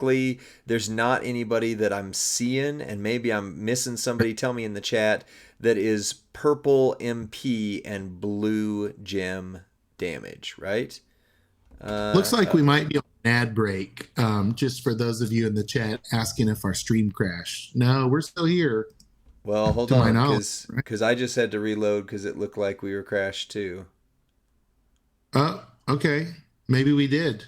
there's not anybody that I'm seeing, and maybe I'm missing somebody. Tell me in the chat that is purple MP and blue gem damage, right? Looks like we might be on an ad break. Just for those of you in the chat asking if our stream crashed. No, we're still here, Well, hold to my on, knowledge. Right? because I just had to reload because it looked like we were crashed too. Oh, okay. Maybe we did.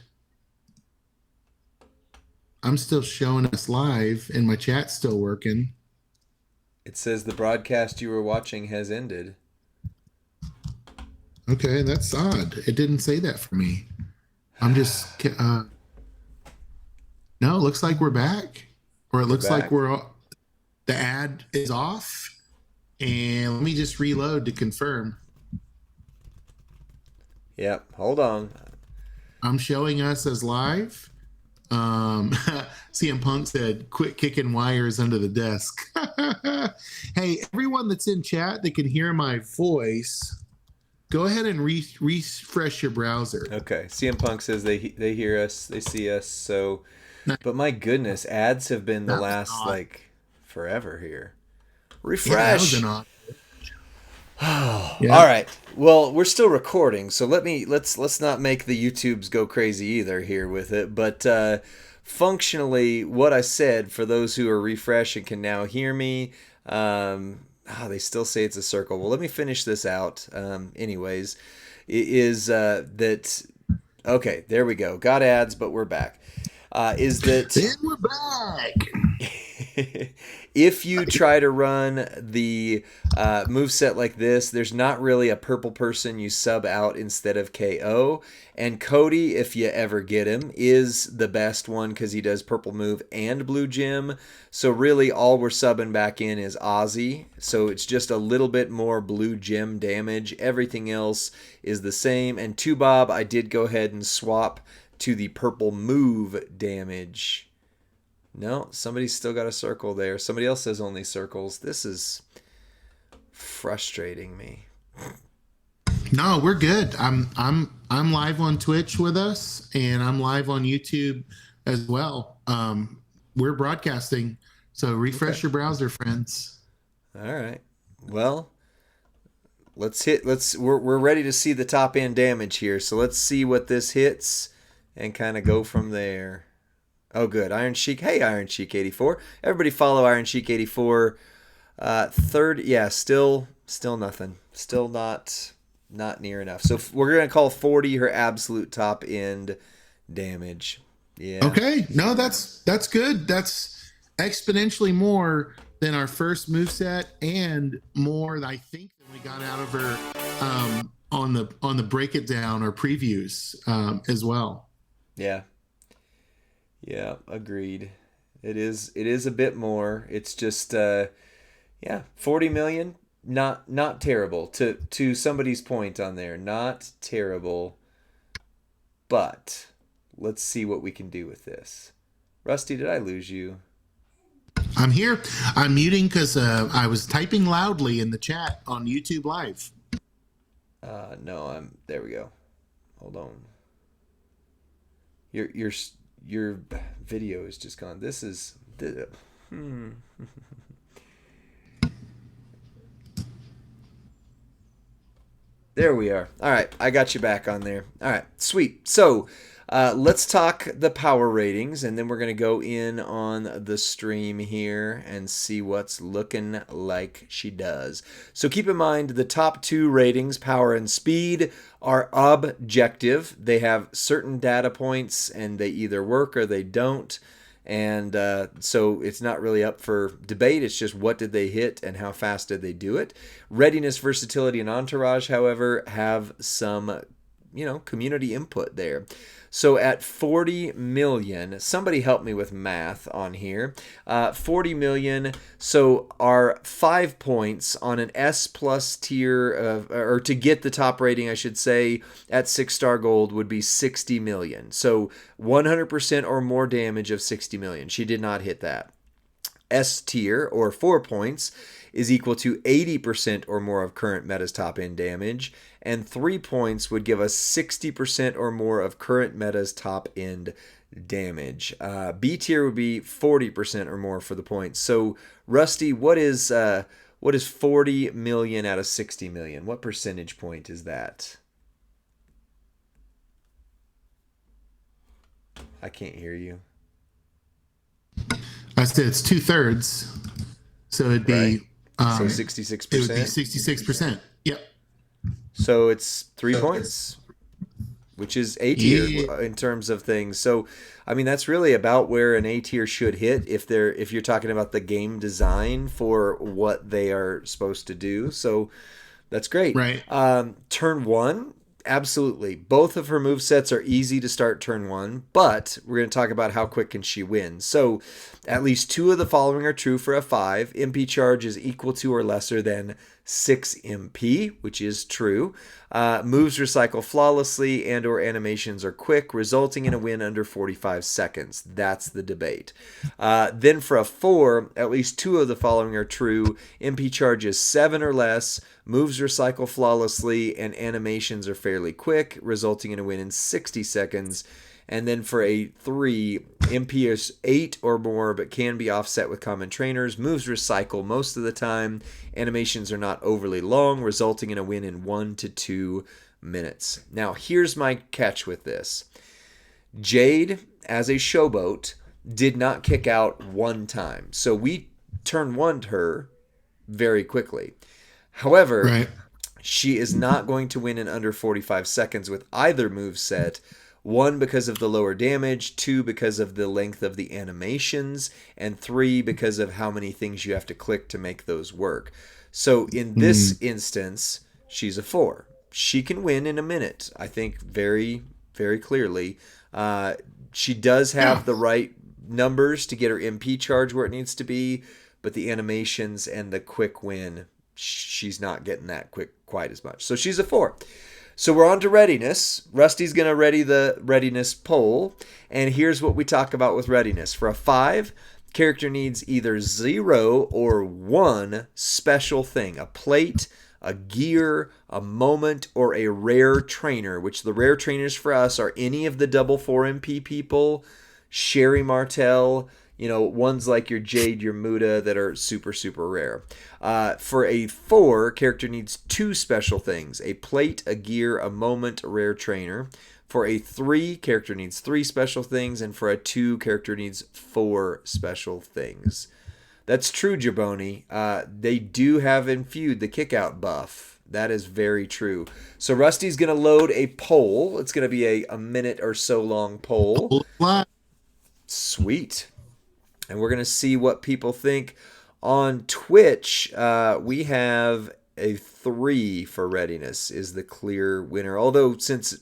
I'm still showing us live, and my chat's still working. It says the broadcast you were watching has ended. Okay, that's odd. It didn't say that for me. I'm just no. It looks like we're back, or it We're looks like back. the ad is off. And let me just reload to confirm. Yep, hold on. I'm showing us as live. CM Punk said, "Quit kicking wires under the desk." Hey, everyone that's in chat that can hear my voice, go ahead and refresh your browser. Okay, CM Punk says they hear us, they see us. So, Now, but my goodness, ads have been the that was last odd. like forever here. Yeah, that was an Refresh. odd. All Yeah. right. Well, we're still recording, so let's not make the YouTubes go crazy either here with it. But functionally, what I said for those who are refreshing can now hear me. They still say it's a circle. Well, let me finish this out. Anyways, is that okay? There we go. Got ads, but we're back. Is that Then we're back. if you try to run the move set like this, there's not really a purple person you sub out instead of KO. And Cody, if you ever get him, is the best one because he does purple move and blue gem. So really all we're subbing back in is Ozzy. So it's just a little bit more blue gem damage. Everything else is the same. And Bob, I did go ahead and swap to the purple move damage. No, somebody's still got a circle there. Somebody else says only circles. This is frustrating me. No, we're good. I'm live on Twitch with us, and I'm live on YouTube as well. We're broadcasting, so refresh Okay. your browser, friends. All right. Well, we're ready to see the top end damage here. So let's see what this hits and kind of go from there. Oh, good. Iron Sheik. Hey, Iron Sheik 84. Everybody follow Iron Sheik 84. Third, yeah, still nothing. Still not near enough. So we're gonna call 40 her absolute top end damage. Yeah. Okay, no, that's good. That's exponentially more than our first move set, and more, I think, than we got out of her on the break it down or previews as well. Yeah. Yeah. Agreed. It is a bit more. It's just yeah, 40 million. Not terrible to somebody's point on there. Not terrible, but let's see what we can do with this. Rusty, did I lose you? I'm here. I'm muting because I was typing loudly in the chat on YouTube Live. No, I'm there we go. Hold on. Your video is just gone. This is There we are. All right, I got you back on there. All right, sweet. So let's talk the power ratings, and then we're going to go in on the stream here and see what's looking like she does. So keep in mind the top two ratings, power and speed, are objective. They have certain data points, and they either work or they don't. And so it's not really up for debate. It's just what did they hit and how fast did they do it. Readiness, versatility, and entourage, however, have some, community input there. So at 40 million, somebody help me with math on here. 40 million, so our 5 points on an S plus tier, or to get the top rating, I should say, at 6-star gold would be 60 million. So 100% or more damage of 60 million. She did not hit that. S tier, or 4 points, is equal to 80% or more of current meta's top end damage, and 3 points would give us 60% or more of current meta's top end damage. B tier would be 40% or more for the points. So, Rusty, what is 40 million out of 60 million? What percentage point is that? I can't hear you. I said it's 2/3, so it'd Right. be So it would be 66%. 66%. Yep. So it's 3 points, which is A tier Yeah. in terms of things. So, I mean, that's really about where an A tier should hit if you're talking about the game design for what they are supposed to do. So that's great. Right. Turn one, absolutely. Both of her move sets are easy to start turn one, but we're going to talk about how quick can she win. So at least 2 of the following are true for a 5. MP charge is equal to or lesser than 6 MP, which is true. Moves recycle flawlessly and or animations are quick, resulting in a win under 45 seconds. That's the debate. Then for a 4, at least 2 of the following are true. MP charge is 7 or less. Moves recycle flawlessly and animations are fairly quick, resulting in a win in 60 seconds. And then for a 3, MP is 8 or more, but can be offset with common trainers. Moves recycle most of the time. Animations are not overly long, resulting in a win in 1 to 2 minutes. Now, here's my catch with this. Jade, as a showboat, did not kick out one time. So we turn one her very quickly. However, Right. she is not going to win in under 45 seconds with either move set. 1, because of the lower damage, 2, because of the length of the animations, and 3, because of how many things you have to click to make those work. So in this instance, she's a 4. She can win in a minute, I think, very, very clearly. She does have the right numbers to get her MP charge where it needs to be, but the animations and the quick win, she's not getting that quick quite as much. So she's a 4. So we're on to readiness. Rusty's going to ready the readiness poll. And here's what we talk about with readiness. For a 5, character needs either 0 or 1 special thing. A plate, a gear, a moment, or a rare trainer. Which the rare trainers for us are any of the double 4 MP people. Sherry Martell, ones like your Jade, your Muda that are super, super rare. For a 4, character needs 2 special things. A plate, a gear, a moment, a rare trainer. For a 3, character needs 3 special things. And for a 2, character needs 4 special things. That's true, Jaboni. They do have infused the kickout buff. That is very true. So Rusty's going to load a poll. It's going to be a minute or so long poll. Sweet. And we're going to see what people think. On Twitch, we have a 3 for readiness is the clear winner. Although since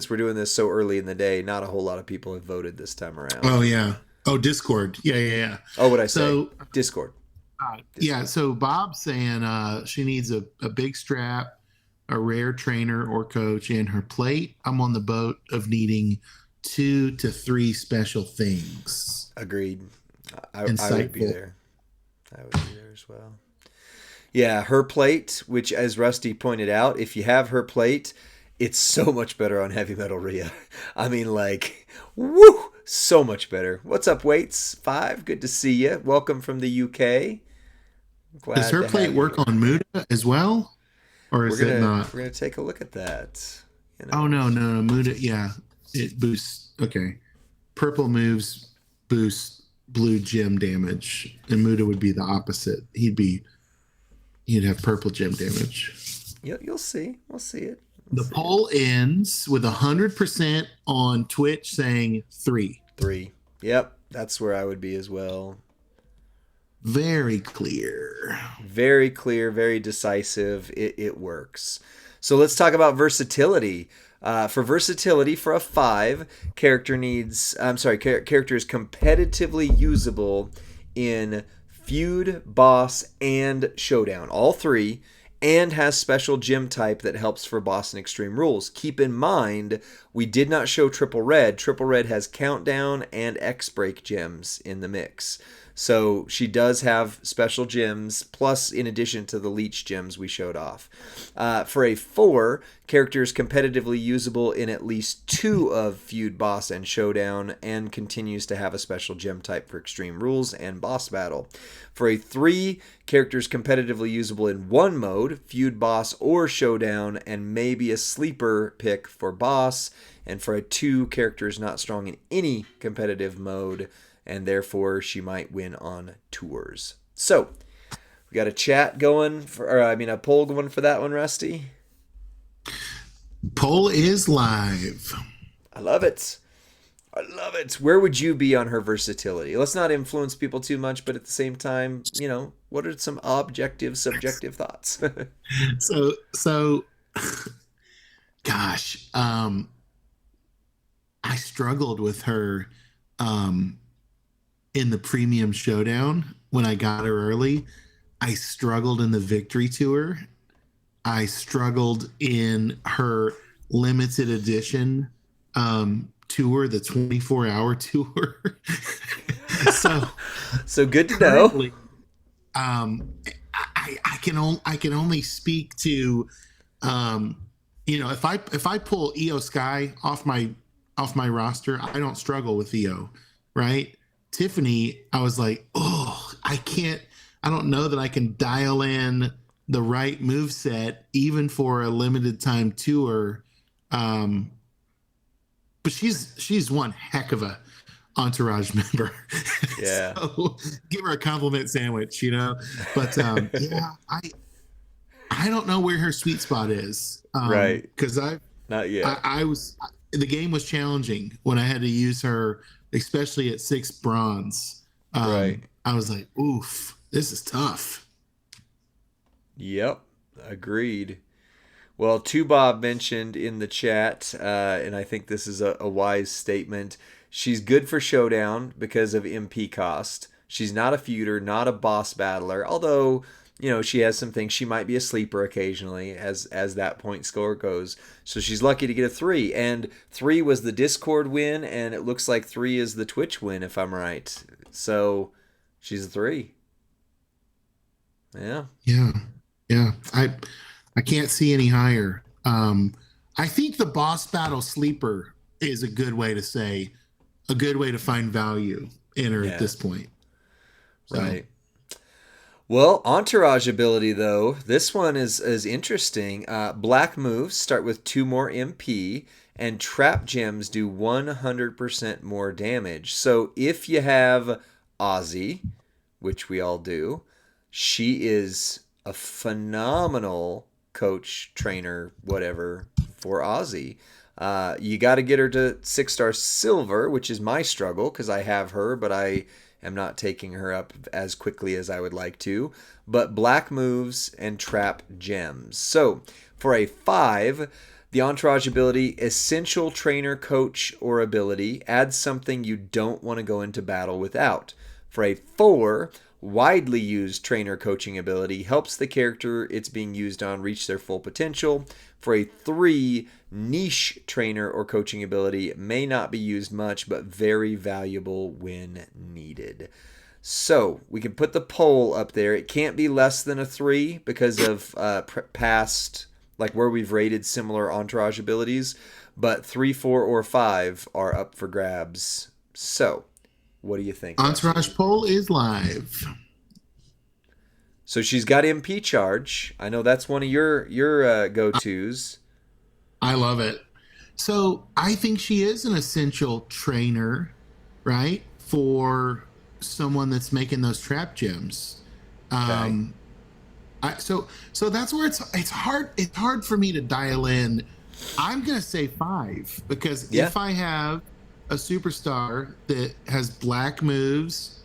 we're doing this so early in the day, not a whole lot of people have voted this time around. Oh yeah. Oh, Discord. Yeah. Oh, what I say? Discord. Yeah. So Bob's saying she needs a big strap, a rare trainer or coach, and her plate. I'm on the boat of needing 2 to 3 special things. Agreed. I would be there. I would be there as well. Yeah, her plate, which as Rusty pointed out, if you have her plate, it's so much better on Heavy Metal Rhea. I mean, woo, so much better. What's up, Waits? 5, good to see you. Welcome from the UK. Does her plate work on Muda as well? Or is it not? We're going to take a look at that. Oh, no. Muda, yeah. It boosts. Okay. Purple moves boost blue gem damage, and Muda would be the opposite. He'd have purple gem damage. You'll see. We'll see it. The poll ends with 100% on Twitch saying 3. 3. Yep, that's where I would be as well. Very clear. Very clear, very decisive. It works. So let's talk about versatility. For versatility, for a 5, character is competitively usable in feud, boss, and showdown. All 3. and has special gem type that helps for boss and extreme rules. Keep in mind, we did not show triple red. Triple red has countdown and X break gems in the mix. So she does have special gems, plus in addition to the leech gems we showed off. For a 4, character is competitively usable in at least 2 of Feud, Boss, and Showdown, and continues to have a special gem type for Extreme Rules and Boss Battle. For a 3, character is competitively usable in 1 mode, Feud, Boss, or Showdown, and maybe a sleeper pick for Boss. And for a 2, character is not strong in any competitive mode, and therefore she might win on tours. So, we got a chat going a poll going for that one, Rusty. Poll is live. I love it. I love it. Where would you be on her versatility? Let's not influence people too much, but at the same time, what are some objective, subjective thoughts? So, gosh, I struggled with her in the premium showdown when I got her early. I struggled in the victory tour. I struggled in her limited edition tour, the 24-hour tour. so good to know. I can only speak to if I pull EO Sky off my roster, I don't struggle with EO, right? Tiffany, I was like, oh, I don't know that I can dial in the right move set even for a limited time tour. But she's one heck of a entourage member. Yeah. So give her a compliment sandwich, But yeah, I don't know where her sweet spot is. Right. Because not yet. The game was challenging when I had to use her, especially at 6 bronze. Right. I was like, oof, this is tough. Yep. Agreed. Well, Bob mentioned in the chat, and I think this is a wise statement. She's good for Showdown because of MP cost. She's not a feuder, not a boss battler, although she has some things. She might be a sleeper occasionally as that point score goes. So she's lucky to get a 3. And 3 was the Discord win, and it looks like 3 is the Twitch win, if I'm right. So she's a 3. Yeah. Yeah. Yeah. I can't see any higher. I think the boss battle sleeper is a good way to find value in her at this point. So. Right. Well, entourage ability, though, this one is interesting. Black moves start with 2 more MP, and trap gems do 100% more damage. So if you have Ozzy, which we all do, she is a phenomenal coach, trainer, whatever, for Ozzy. You got to get her to 6-star silver, which is my struggle because I have her, but I am not taking her up as quickly as I would like to. But black moves and trap gems. So for a 5, the entourage ability, essential trainer, coach, or ability, adds something you don't want to go into battle without. For a 4, widely used trainer coaching ability, helps the character it's being used on reach their full potential. For a 3, niche trainer or coaching ability, may not be used much, but very valuable when needed. So we can put the poll up there. It can't be less than a 3 because of past, like where we've rated similar entourage abilities, but 3, 4, or 5 are up for grabs. So what do you think? Entourage Rusty? poll is live. So she's got MP charge. I know that's one of your go-tos. I love it. So I think she is an essential trainer, right, for someone that's making those trap gems. Okay. So that's where it's hard for me to dial in. I'm gonna say 5 because if I have a superstar that has black moves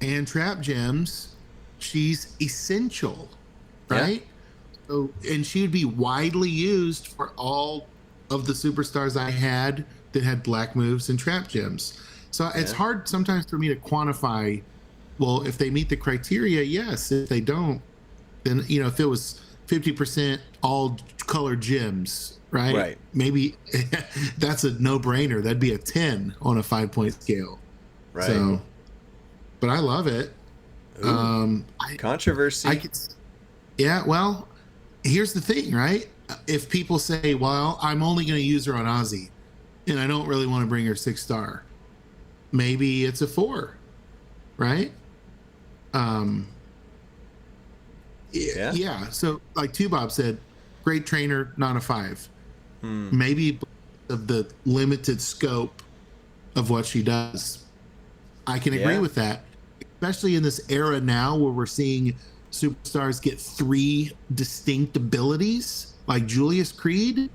and trap gems, she's essential, right? So, and she would be widely used for all of the superstars I had that had black moves and trap gems. So it's hard sometimes for me to quantify, well, if they meet the criteria, yes. If they don't, then if it was 50% all color gems, right? Right. Maybe that's a no-brainer. That'd be a 10 on a 5-point scale. Right. So, but I love it. Ooh, I controversy. could, yeah. Well, here's the thing, right? If people say, "Well, I'm only going to use her on Ozzy, and I don't really want to bring her 6-star," maybe it's a 4, right? Um, yeah, Yeah. yeah. So, like Two Bob said, great trainer, not a 5. Hmm. Maybe of the limited scope of what she does. I can agree Yeah. with that, especially in this era now where we're seeing superstars get 3 distinct abilities, like Julius Creed.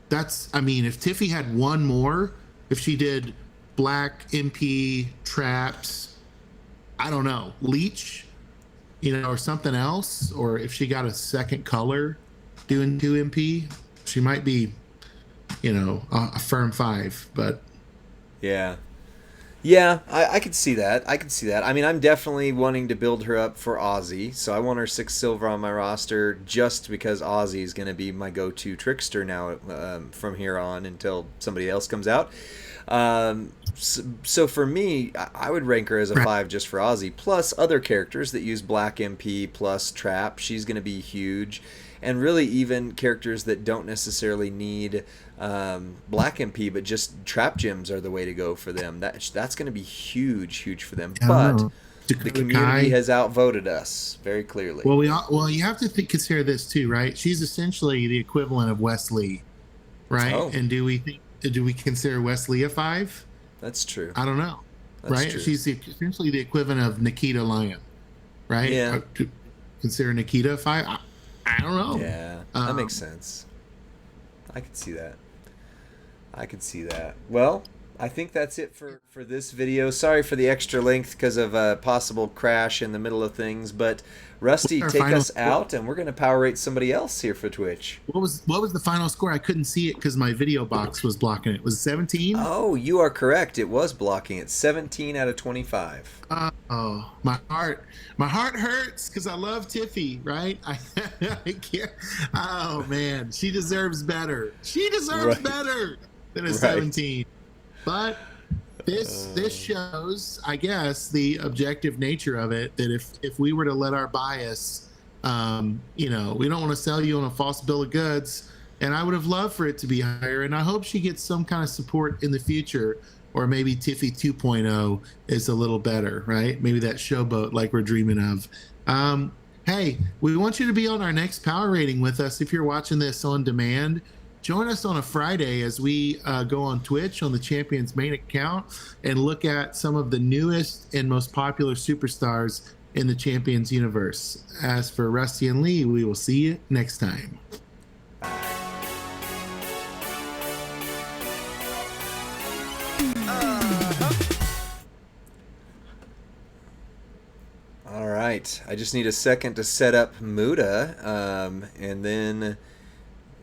That's, I mean, if Tiffy had one more, if she did Black MP traps, I don't know, Leech, or something else, or if she got a second color doing 2 MP, she might be, a firm 5. But Yeah. Yeah, I could see that. I could see that. I mean, I'm definitely wanting to build her up for Aussie, so I want her 6 silver on my roster just because Aussie is going to be my go-to trickster now from here on until somebody else comes out. So for me, I would rank her as a 5 just for Aussie, plus other characters that use Black MP plus Trap. She's going to be huge. And really, even characters that don't necessarily need Black MP, but just Trap Gems are the way to go for them. That's going to be huge, huge for them. I don't But know. the Dakota community Kai. has outvoted us very clearly. Well, you have to consider this too, right? She's essentially the equivalent of Wesley, right? Oh, And do we consider Wesley a 5? that's true. I don't know, That's right? true. She's essentially the equivalent of Nikita Lyon, right? Yeah. To consider Nikita a 5? I don't know. Yeah, that makes sense. I could see that. I could see that. Well, I think that's it for this video. Sorry for the extra length because of a possible crash in the middle of things, but Rusty, Our take final us out, and we're going to power rate somebody else here for Twitch. What was the final score? I couldn't see it because my video box was blocking it. Was it 17? Oh, you are correct. It was blocking it. 17 out of 25. Oh, my heart hurts because I love Tiffy, right? I can't. Oh man, she deserves better. She deserves Right. better than a Right. 17. But this shows, I guess, the objective nature of it. That if we were to let our bias, we don't want to sell you on a false bill of goods. And I would have loved for it to be higher. And I hope she gets some kind of support in the future. Or maybe Tiffy 2.0 is a little better, right? Maybe that showboat like we're dreaming of. Hey, we want you to be on our next power rating with us. If you're watching this on demand, join us on a Friday as we go on Twitch on the Champions main account and look at some of the newest and most popular superstars in the Champions universe. As for Rusty and Lee, we will see you next time. All right. I just need a second to set up Muda, and then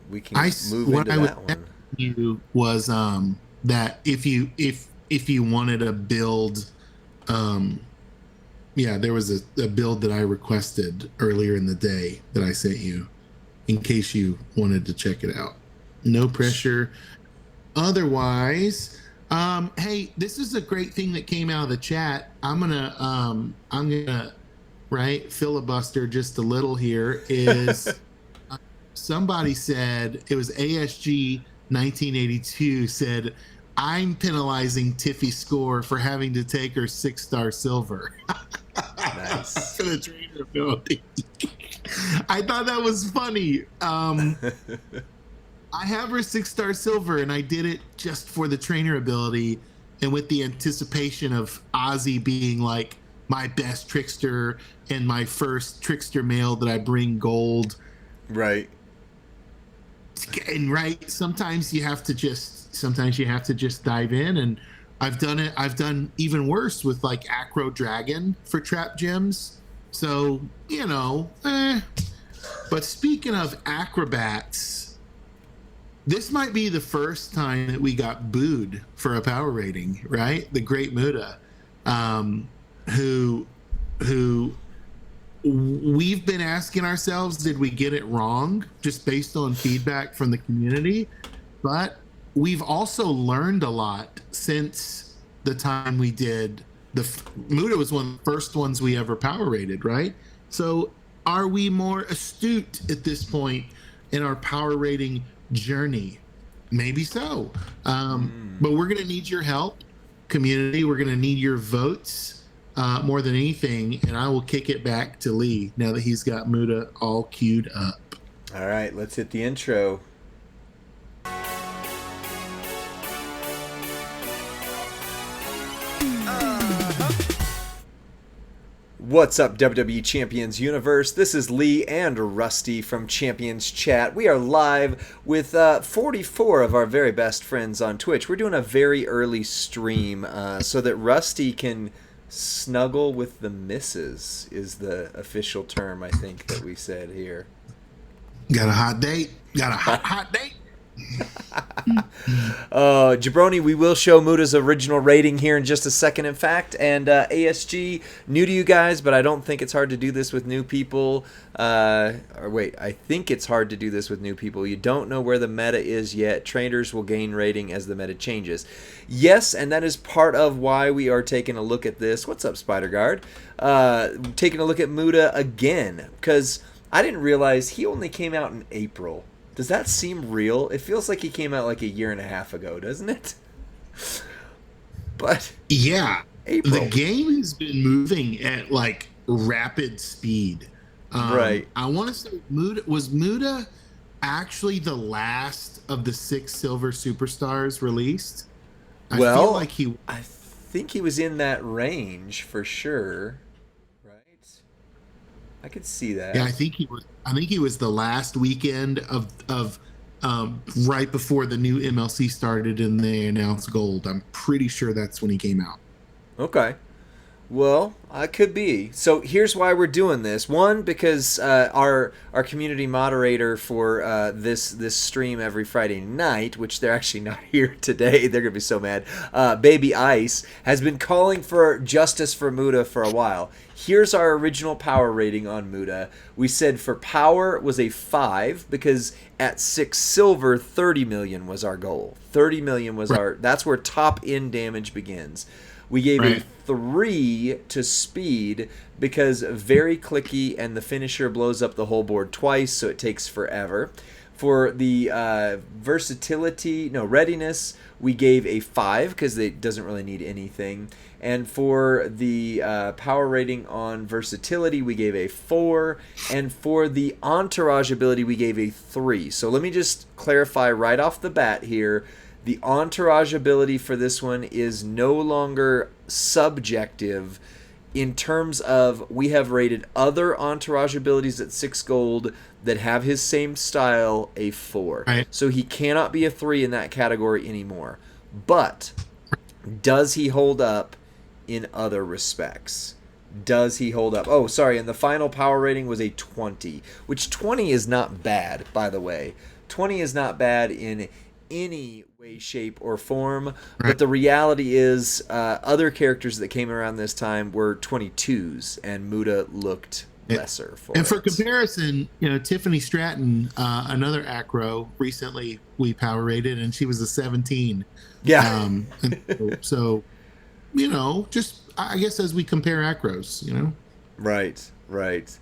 we can move what into I would that ask one. you was that if you wanted to build, there was a build that I requested earlier in the day that I sent you, in case you wanted to check it out. No pressure. Otherwise, hey, this is a great thing that came out of the chat. I'm gonna right filibuster just a little here. Is somebody said it was ASG 1982 said, I'm penalizing Tiffy Score for having to take her 6-star silver. Nice. For the trainer ability. I thought that was funny. I have her 6-star silver, and I did it just for the trainer ability and with the anticipation of Ozzy being like my best trickster and my first trickster male that I bring gold. Right. And right, sometimes you have to just dive in, and I've done even worse with like Acro Dragon for trap gems. So, But speaking of acrobats, this might be the first time that we got booed for a power rating, right? The Great Muda, who we've been asking ourselves, did we get it wrong just based on feedback from the community? But we've also learned a lot since the time we did Muda was one of the first ones we ever power rated, right? So are we more astute at this point in our power rating journey? Maybe so. But we're going to need your help, community. We're going to need your votes more than anything. And I will kick it back to Lee now that he's got Muda all queued up. All right, let's hit the intro. What's up, WWE Champions Universe? This is Lee and Rusty from Champions Chat. We are live with 44 of our very best friends on Twitch. We're doing a very early stream so that Rusty can snuggle with the missus, is the official term, I think, that we said here. Got a hot date? Got a hot date? Jabroni, we will show Muda's original rating here in just a second, in fact. And ASG, new to you guys, but I don't think it's hard to do this with new people. I think it's hard to do this with new people. You don't know where the meta is yet. Traders will gain rating as the meta changes. Yes, and that is part of why we are taking a look at this. What's up, Spider Guard? Taking a look at Muda again, because I didn't realize he only came out in April. Does that seem real? It feels like he came out like a year and a half ago, doesn't it? But yeah, April. The game has been moving at like rapid speed. Right. I want to say Muda actually the last of the 6 silver superstars released? I feel like I think he was in that range for sure. I could see that. Yeah, I think he was the last weekend of right before the new MLC started and they announced gold. I'm pretty sure that's when he came out. Okay. Well, I could be. So here's why we're doing this. One, because our community moderator for this stream every Friday night, which they're actually not here today, they're gonna be so mad. Baby Ice has been calling for justice for Muda for a while. Here's our original power rating on Muda. We said for power was a 5 because at 6 silver, 30 million was our goal. 30 million was that's where top end damage begins. We gave a 3 to speed because very clicky and the finisher blows up the whole board twice, so it takes forever. For the readiness, we gave a 5 because it doesn't really need anything. And for the power rating on versatility, we gave a 4. And for the entourage ability, we gave a 3. So let me just clarify right off the bat here. The entourage ability for this one is no longer subjective in terms of we have rated other entourage abilities at 6 gold that have his same style a 4. Right. So he cannot be a 3 in that category anymore. But does he hold up in other respects? Does he hold up? Oh, sorry, and the final power rating was a 20, which 20 is not bad, by the way. 20 is not bad in any way, shape, or form, but the reality is other characters that came around this time were 22s, and Muda looked lesser for And for comparison, Tiffany Stratton, another acro, recently we power rated, and she was a 17. Yeah. So, just I guess as we compare acros, Right.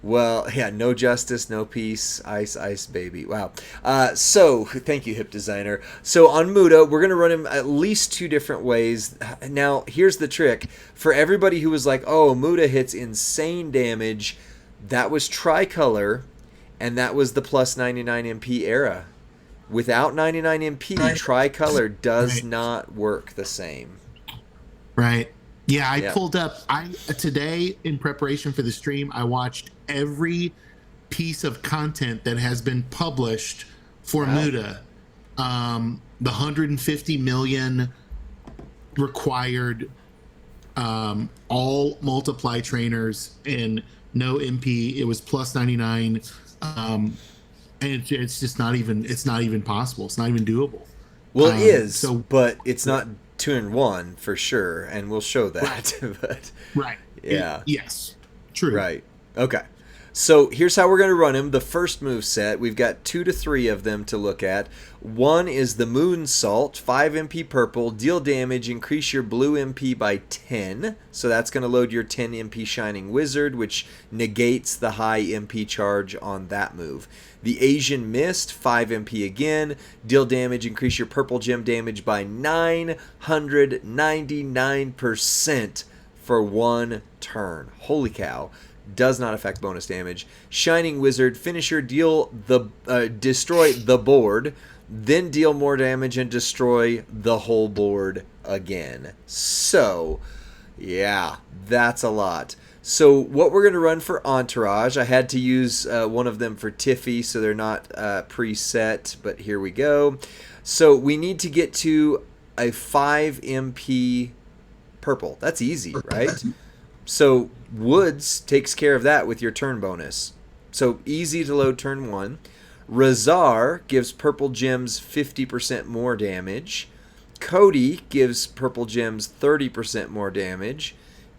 Well, yeah, no justice, no peace, ice, ice, baby. Wow. So, thank you, Hip Designer. So, on Muda, we're going to run him at least 2 different ways. Now, here's the trick. For everybody who was like, oh, Muda hits insane damage, that was tricolor, and that was the plus 99 MP era. Without 99 MP, tricolor does not work the same. Right. Yeah, I pulled up. Today in preparation for the stream, I watched every piece of content that has been published for Muda. The 150 million required, all multiply trainers and no MP. It was plus 99, and it's just not even. It's not even possible. It's not even doable. Well, it is, but it's not 2-in-1 for sure, and we'll show that. Right. But right. yeah. Yes. True. Right. Okay. So here's how we're going to run him. The first move set, we've got 2 to 3 of them to look at. One is the Moonsault, 5 MP purple, deal damage, increase your blue MP by 10. So that's going to load your 10 MP Shining Wizard, which negates the high MP charge on that move. The Asian Mist, 5 MP again, deal damage, increase your purple gem damage by 999% for 1 turn. Holy cow. Does not affect bonus damage. Shining Wizard, finisher, destroy the board, then deal more damage and destroy the whole board again. So, yeah, that's a lot. So what we're going to run for Entourage, I had to use one of them for Tiffy, so they're not preset, but here we go. So we need to get to a 5 MP purple. That's easy, right? So Woods takes care of that with your turn bonus. So easy to load turn 1. Razar gives purple gems 50% more damage. Cody gives purple gems 30% more damage.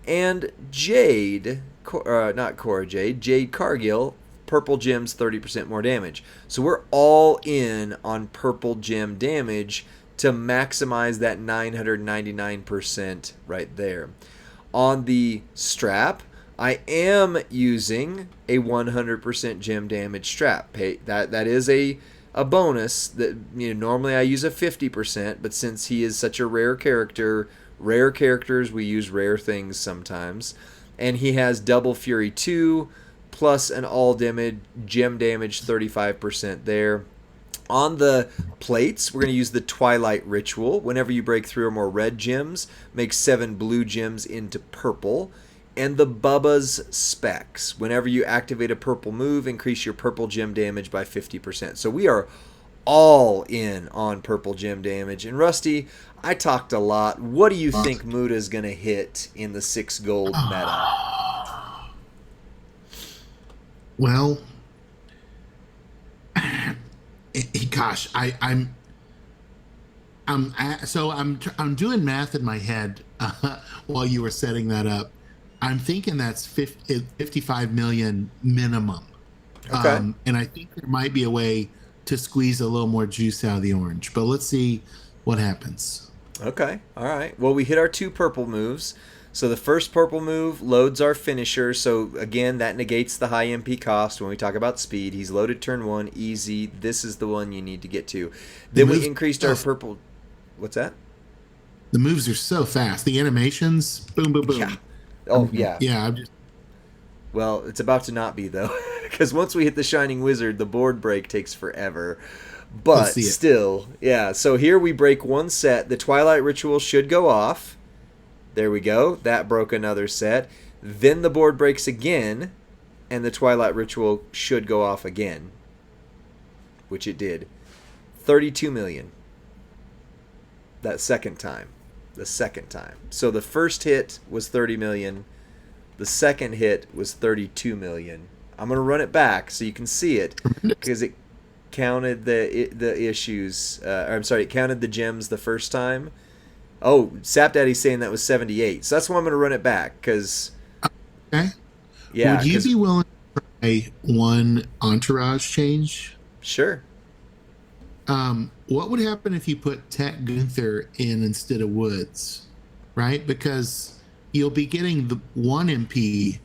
And Jade, not Cora Jade, Jade Cargill, purple gems 30% more damage. So we're all in on purple gem damage to maximize that 999% right there. On the strap, I am using a 100% gem damage strap. That is a bonus. That normally I use a 50%, but since he is such a rare character, rare characters we use rare things sometimes. And he has Double Fury 2 plus an all damage gem damage 35% there. On the plates, we're going to use the Twilight Ritual. Whenever you break 3 or more red gems, make 7 blue gems into purple. And the Bubba's Specs. Whenever you activate a purple move, increase your purple gem damage by 50%. So we are all in on purple gem damage. And Rusty, I talked a lot. What do you think Muda's going to hit in the 6 gold meta? Well, gosh, I'm doing math in my head while you were setting that up. I'm thinking that's 55 million minimum. Okay. And I think there might be a way to squeeze a little more juice out of the orange, but let's see what happens. Okay. All right. Well, we hit our 2 purple moves. So the first purple move loads our finisher. So again, that negates the high MP cost when we talk about speed. He's loaded turn 1, easy. This is the one you need to get to. Then we increased our purple. What's that? The moves are so fast. The animations, boom, boom, boom. Yeah. Oh, yeah. Yeah. Well, it's about to not be, though. Because once we hit the Shining Wizard, the board break takes forever. But still, yeah. So here we break 1 set. The Twilight Ritual should go off. There we go. That broke another set. Then the board breaks again, and the Twilight Ritual should go off again. Which it did. 32 million. That second time. The second time. So the first hit was 30 million. The second hit was 32 million. I'm going to run it back so you can see it. Because it counted the issues. It counted the gems the first time. Oh, Sap Daddy's saying that was 78. So that's why I'm going to run it back, because... Okay. Yeah. Would you be willing to try 1 entourage change? Sure. What would happen if you put Tech Gunther in instead of Woods? Right? Because you'll be getting the 1 MP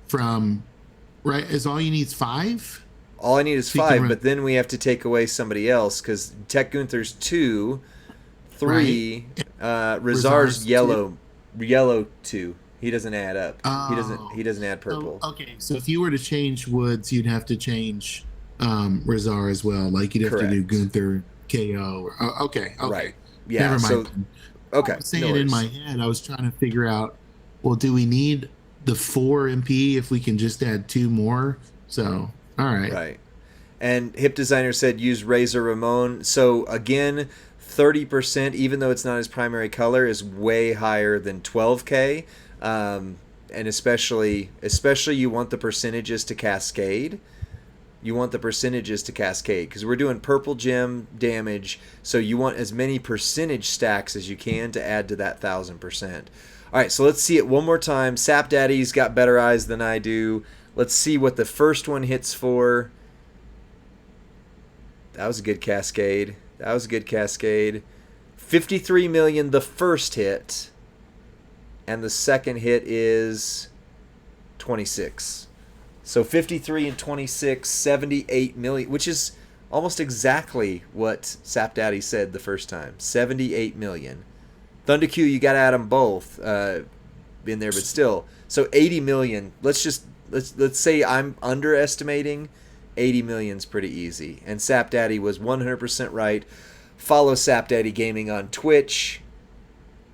from... Right? Is all you need is 5? All I need is 5, but then we have to take away somebody else, because Tech Gunther's 2... 3, right. Razar's yellow 2. He doesn't add up. He doesn't add purple. Okay, so if you were to change Woods, you'd have to change Razar as well. Like you'd have to do Gunther KO. Okay. Right. Yeah. Never mind. So, okay. I was saying in my head, I was trying to figure out, well, do we need the 4 MP if we can just add 2 more? So, all right. Right. And Hip Designer said use Razor Ramon. So again, 30%, even though it's not his primary color, is way higher than 12K. And especially you want the percentages to cascade. You want the percentages to cascade because we're doing purple gem damage. So you want as many percentage stacks as you can to add to that 1000%. All right, so let's see it one more time. Sap Daddy's got better eyes than I do. Let's see what the first one hits for. That was a good cascade. 53 million the first hit, and the second hit is 26. So 53 and 26, 78 million, which is almost exactly what Sap Daddy said the first time. 78 million. Thunder Q, you got to add them both in there, but still. So 80 million. Let's say I'm underestimating. 80 million's pretty easy. And Sap Daddy was 100% right. Follow Sap Daddy Gaming on Twitch.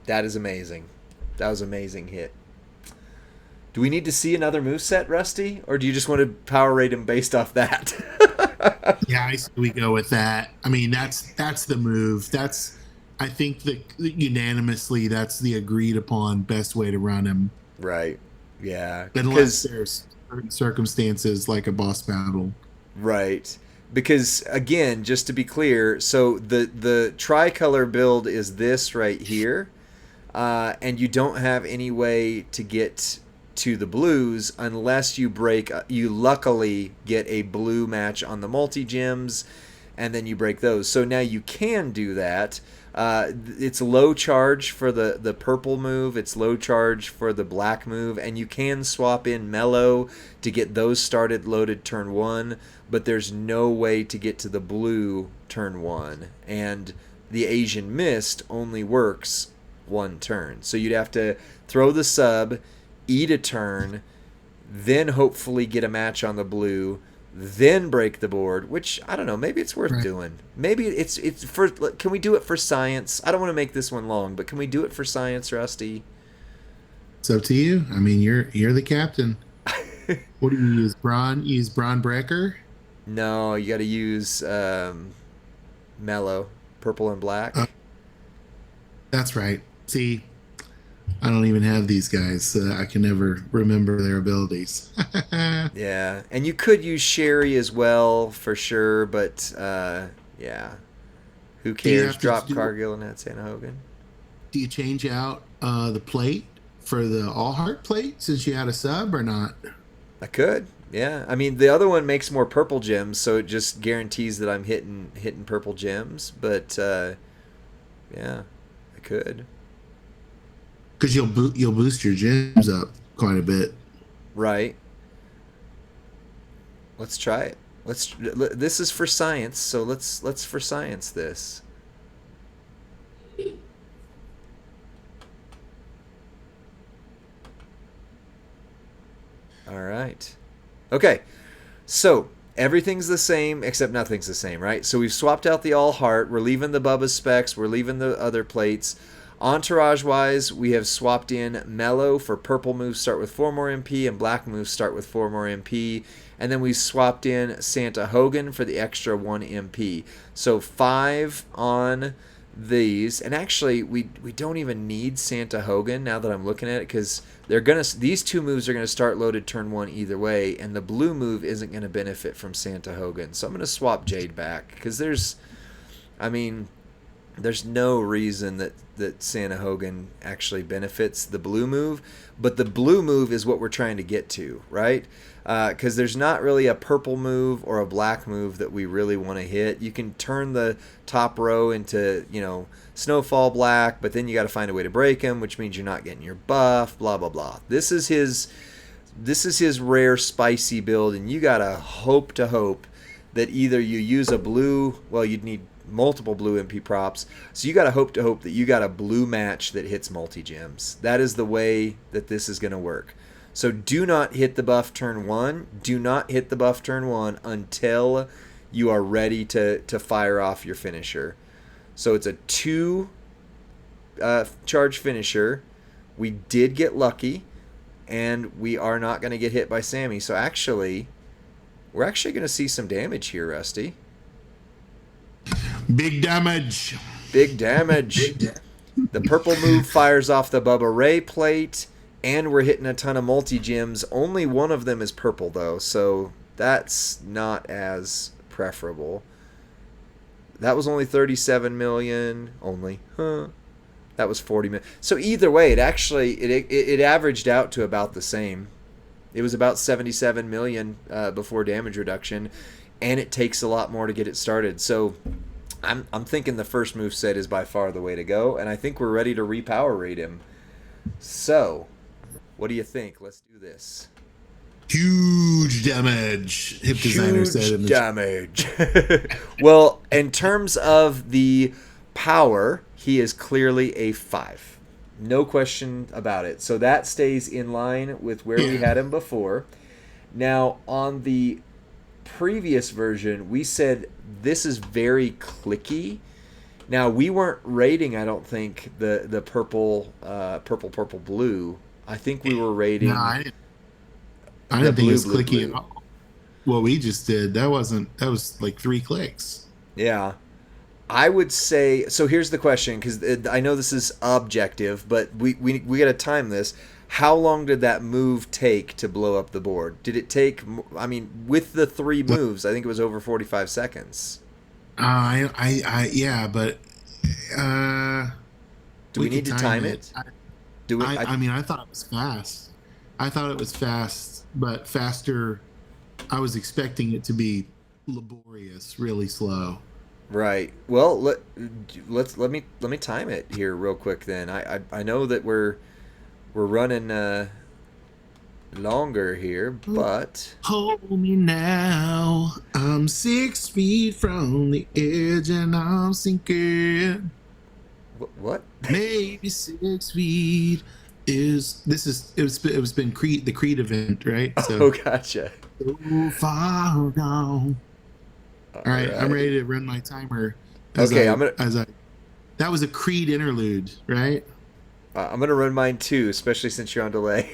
That is amazing. That was an amazing hit. Do we need to see another moveset, Rusty? Or do you just want to power rate him based off that? Yeah, I say we go with that. I mean, that's the move. I think that unanimously that's the agreed upon best way to run him. Right. Yeah. Unless there's certain circumstances like a boss battle. Right. Because again, just to be clear, so the tricolor build is this right here, and you don't have any way to get to the blues unless you luckily get a blue match on the multi-gems, and then you break those. So now you can do that. It's low charge for the purple move, it's low charge for the black move, and you can swap in mellow to get those started loaded turn 1, but there's no way to get to the blue turn 1, and the Asian Mist only works 1 turn. So you'd have to throw the sub, eat a turn, then hopefully get a match on the blue, then break the board, which I don't know, maybe it's worth doing. Maybe it's for, can we do it for science? I don't want to make this one long, but can we do it for science, Rusty? It's up to you. I mean, you're the captain. What do you use? Brawn Breaker? No, you got to use mellow, purple and black. That's right. See, I don't even have these guys, so I can never remember their abilities. Yeah, and you could use Sherry as well for sure, but yeah, who cares? Drop Cargill and add Santa Hogan. Do you change out the plate for the all heart plate since you had a sub or not? I could. Yeah, I mean the other one makes more purple gems, so it just guarantees that I'm hitting purple gems. But yeah, I could. Because you'll boost your gems up quite a bit. Right. Let's try it. This is for science, so let's for science this. All right. Okay. So everything's the same except nothing's the same, right? So we've swapped out the all heart. We're leaving the Bubba specs. We're leaving the other plates. Entourage wise, we have swapped in mellow for purple moves start with 4 more MP and black moves start with 4 more MP. And then we swapped in Santa Hogan for the extra 1 MP. So 5 on these. And actually, we don't even need Santa Hogan now that I'm looking at it, because these 2 moves are gonna start loaded turn 1 either way, and the blue move isn't gonna benefit from Santa Hogan. So I'm gonna swap Jade back because there's no reason that Santa Hogan actually benefits the blue move, but the blue move is what we're trying to get to, right? Because there's not really a purple move or a black move that we really want to hit. You can turn the top row into, Snowfall Black, but then you got to find a way to break him, which means you're not getting your buff, blah, blah, blah. This is his rare spicy build, and you got to hope that either you use a blue, well, you'd need multiple blue MP props, so you got to hope that you got a blue match that hits multi-gems. That is the way that this is going to work. So do not hit the buff turn 1. Do not hit the buff turn 1 until you are ready to fire off your finisher. So it's a 2 charge finisher. We did get lucky, and we are not going to get hit by Sammy. So we're actually going to see some damage here, Rusty. Big damage. Big damage. The purple move fires off the Bubba Ray plate, and we're hitting a ton of multi-gems. Only one of them is purple, though, so that's not as preferable. That was only 37 million. Only. That was 40 million. So either way, it averaged out to about the same. It was about 77 million before damage reduction, and it takes a lot more to get it started. So I'm thinking the first move set is by far the way to go, and I think we're ready to repower rate him. So, what do you think? Let's do this. Huge damage. Hip designer said in Huge the damage. Well, in terms of the power, he is clearly a 5. No question about it. So that stays in line with where we had him before. Now, on the previous version, we said this is very clicky. Now, we weren't rating, I don't think, the purple, blue. I think we were rating No, I the didn't think it blue, was blue, clicky blue. at all. What we just did, that was like 3 clicks. Yeah. I would say so. Here's the question, because I know this is objective, but we got to time this. How long did that move take to blow up the board? Did it take? I mean, with the 3 moves, I think it was over 45 seconds. Yeah, but Do we need to time it? Do we? I mean, I thought it was fast. I thought it was fast, but faster. I was expecting it to be laborious, really slow. Right. Well, let me time it here real quick. Then I know that we're running longer here, but Hold me now. I'm 6 feet from the edge and I'm sinking. what? Maybe 6 feet it was been the Creed event, right? Oh, gotcha. So far gone. All right, I'm ready to run my timer. Okay, that was a Creed interlude, right? I'm gonna run mine too, especially since you're on delay.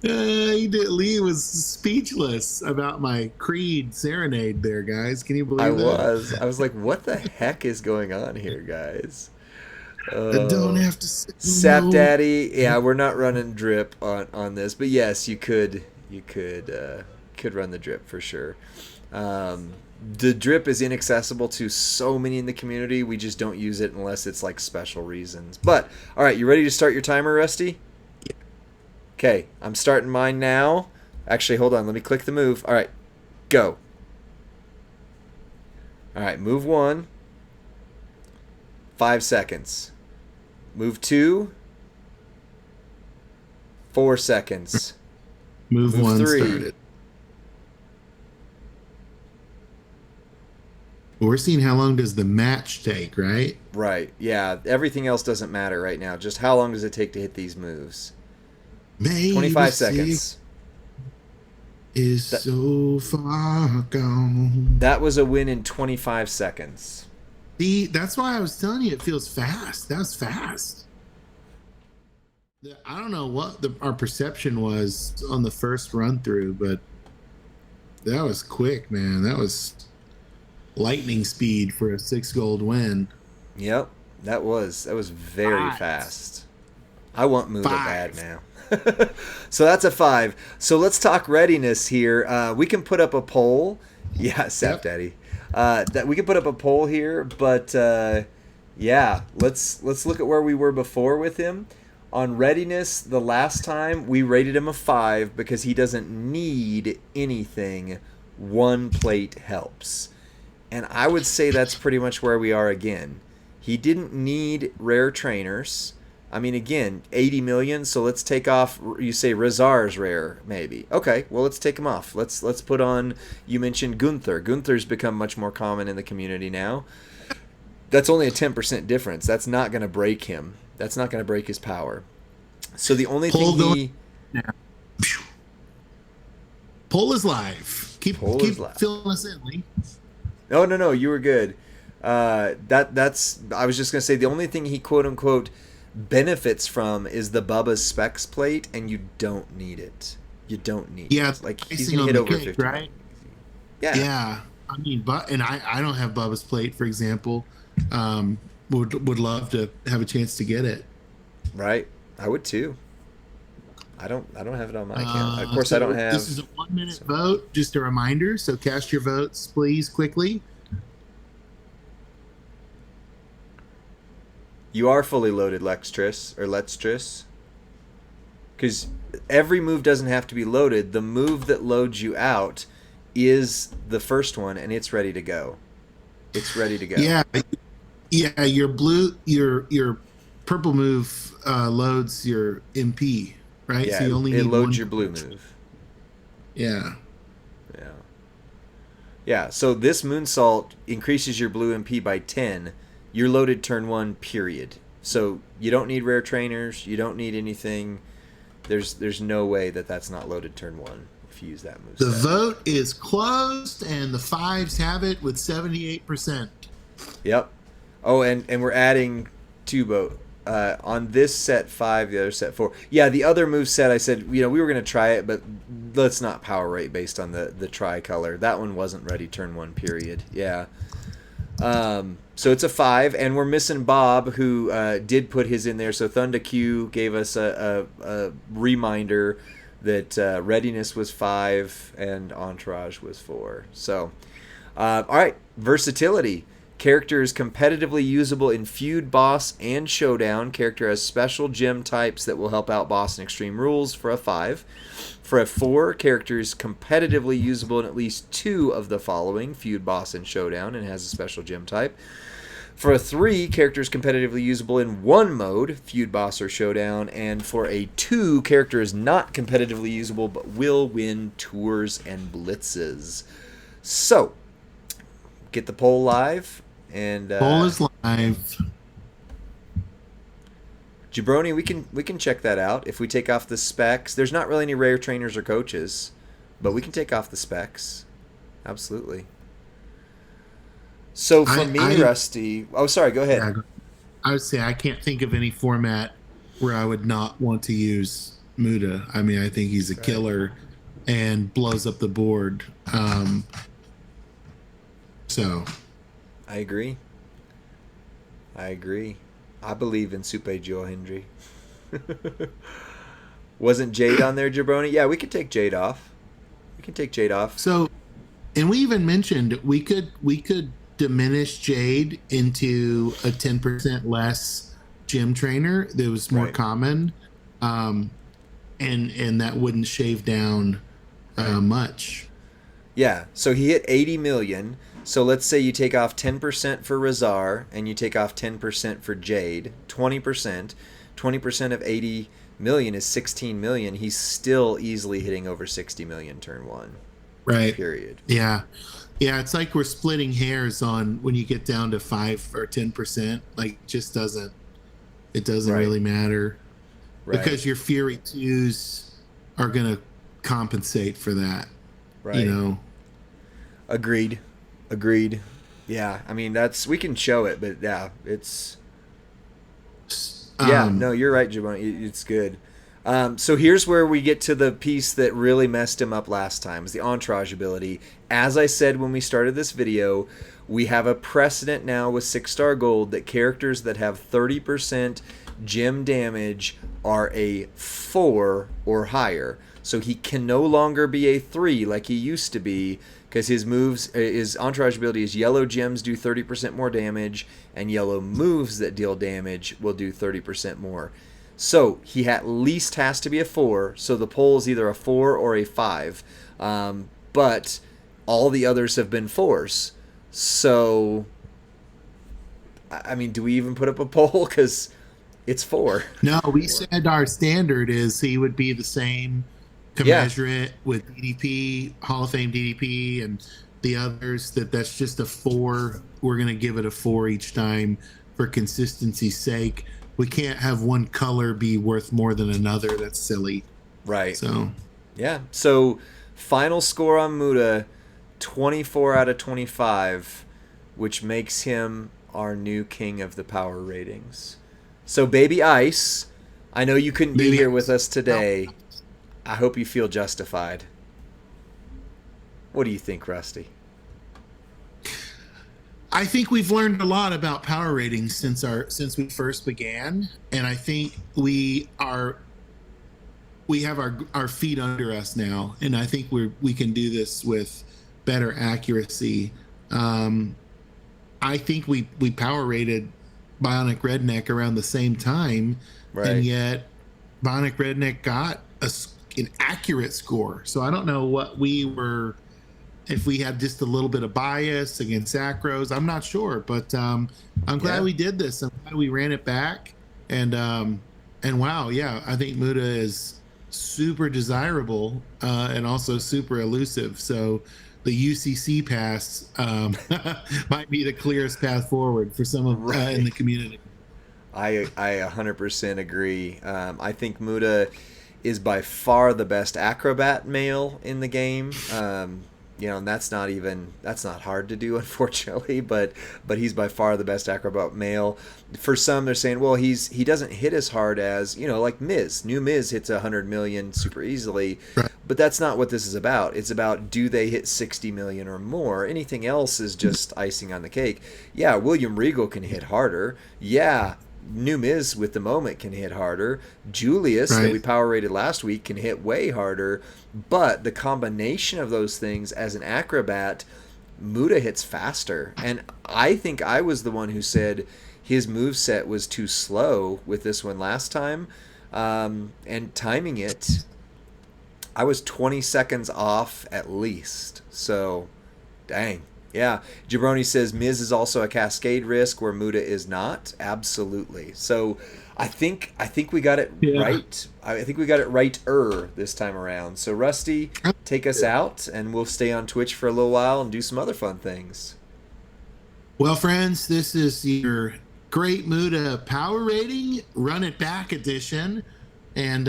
Lee was speechless about my Creed serenade there, guys. Can you believe that? I was like, what the heck is going on here, guys? I don't have to say Sap no. Daddy, yeah, we're not running drip on this, but yes, you could run the drip for sure. The drip is inaccessible to so many in the community. We just don't use it unless it's like special reasons. But all right, you ready to start your timer, Rusty? Okay, I'm starting mine now. Actually, hold on. Let me click the move. All right, go. All right, move 1. 5 seconds. Move 2. 4 seconds. Move 1 3. started. We're seeing how long does the match take, right? Right. Yeah. Everything else doesn't matter right now. Just how long does it take to hit these moves? Maybe 25 seconds. So far gone. That was a win in 25 seconds. See, that's why I was telling you it feels fast. That was fast. I don't know what our perception was on the first run through, but that was quick, man. That was lightning speed for a 6 gold win. Yep, that was very fast. I want Muda bad now. So that's a 5. So let's talk readiness here. We can put up a poll. Yeah, Sap Daddy. That we can put up a poll here, but yeah, let's look at where we were before with him. On readiness, the last time we rated him a 5 because he doesn't need anything. 1 plate helps. And I would say that's pretty much where we are again. He didn't need rare trainers. I mean, again, 80 million, so let's take off, you say Razar's rare, maybe. Okay, well, let's take him off. Let's put on, you mentioned Gunther. Gunther's become much more common in the community now. That's only a 10% difference. That's not going to break him. That's not going to break his power. So the only thing Poll is live. Keep filling us in, Lee. No, you were good. That's. I was just gonna say the only thing he quote unquote benefits from is the Bubba's specs plate, and you don't need it. You don't need it. Like he's gonna hit over 50, right? Yeah. I mean, I don't have Bubba's plate, for example. Would love to have a chance to get it. Right, I would too. I don't have it on my account. Of course, I don't have. This is a 1-minute vote. Just a reminder. So cast your votes, please, quickly. You are fully loaded, Let's Tris. because every move doesn't have to be loaded. The move that loads you out is the first one, and it's ready to go. It's ready to go. Yeah, yeah. Your purple move loads your MP, right? Yeah, So you only it need loads one your blue point. move. Yeah. Yeah. Yeah, so this Moonsault increases your blue MP by 10. You're loaded turn 1, period. So you don't need rare trainers. You don't need anything. There's no way that that's not loaded turn 1 if you use that move The set. vote is closed, and the fives have it with 78%. Yep. Oh, and we're adding 2 vote. On this set 5, the other set 4. Yeah, the other move set, I said, we were going to try it, but let's not power rate based on the tricolor. That one wasn't ready turn 1, period. Yeah. So it's a 5, and we're missing Bob, who did put his in there. So Thunder Q gave us a reminder that readiness was 5 and entourage was 4. So, all right, versatility. Character is competitively usable in feud, boss, and showdown. Character has special gem types that will help out boss in extreme rules for a 5. For a 4, character is competitively usable in at least 2 of the following: feud, boss, and showdown, and has a special gem type. For a 3, character is competitively usable in 1 mode, feud, boss, or showdown. And for a 2, character is not competitively usable but will win tours and blitzes. So, get the poll live. And Poll is live. Jabroni, we can check that out. If we take off the specs, there's not really any rare trainers or coaches, but we can take off the specs. Absolutely. So for me, Rusty. Oh, sorry. Go ahead. Yeah, I would say I can't think of any format where I would not want to use Muda. I mean, I think he's a killer and blows up the board. So I agree. I believe in Supe Joe Hendry. Wasn't Jade on there, Jabroni? Yeah, we could take Jade off. So, and we even mentioned we could diminish Jade into a 10% less gym trainer that was more common, and that wouldn't shave down much. Yeah, so he hit 80 million. So let's say you take off 10% for Razar and you take off 10% for Jade, 20%. 20% of 80 million is 16 million. He's still easily hitting over 60 million turn 1. Right. Period. Yeah. Yeah, it's like we're splitting hairs on when you get down to 5 or 10%. Like, it just doesn't really matter. Right. Because your Fury 2s are going to compensate for that. Right. You know? Agreed. Yeah, I mean, we can show it, but yeah, it's... Yeah, no, you're right, Giovanni. It's good. So here's where we get to the piece that really messed him up last time, is the entourage ability. As I said when we started this video, we have a precedent now with 6-star gold that characters that have 30% gem damage are a 4 or higher. So he can no longer be a 3 like he used to be, because his entourage ability is yellow gems do 30% more damage, and yellow moves that deal damage will do 30% more. So he at least has to be a 4, so the poll is either a 4 or a 5. But all the others have been 4s. So, I mean, do we even put up a poll? Because it's 4. No, we said our standard is he would be the same commensurate with DDP, Hall of Fame DDP, and the others. That's just a 4. We're going to give it a 4 each time for consistency's sake. We can't have one color be worth more than another. That's silly. Right. So, yeah. So, final score on Muda, 24 out of 25, which makes him our new king of the power ratings. So, Baby Ice, I know you couldn't be here with us today. I hope you feel justified. What do you think, Rusty? I think we've learned a lot about power ratings since we first began, and I think we have our feet under us now, and I think we can do this with better accuracy. I think we power rated Bionic Redneck around the same time, and yet Bionic Redneck got an accurate score. So I don't know what we were, if we had just a little bit of bias against acros. I'm not sure, but I'm glad Yeah. we did this. I'm glad we ran it back. And wow, yeah, I think Muda is super desirable and also super elusive. So the UCC pass might be the clearest path forward for some of in Right. the community. I 100% agree. I think Muda is by far the best acrobat male in the game. And that's not hard to do, unfortunately. But he's by far the best acrobat male. For some, they're saying, well, he doesn't hit as hard as like Miz. New Miz hits 100 million super easily, Right. but that's not what this is about. It's about, do they hit 60 million or more? Anything else is just icing on the cake. Yeah, William Regal can hit harder. Yeah, New Miz with the moment can hit harder. Julius, that Right. we power rated last week, can hit way harder. But the combination of those things as an acrobat, Muda hits faster. And I think I was the one who said his move set was too slow with this one last time. And timing it, I was 20 seconds off at least. So, dang. Yeah. Jabroni says Miz is also a cascade risk where Muda is not. Absolutely. So I think we got it Yeah. right. I think we got it right this time around. So Rusty, take us out and we'll stay on Twitch for a little while and do some other fun things. Well, friends, this is your Great Muda Power Rating Run It Back edition. And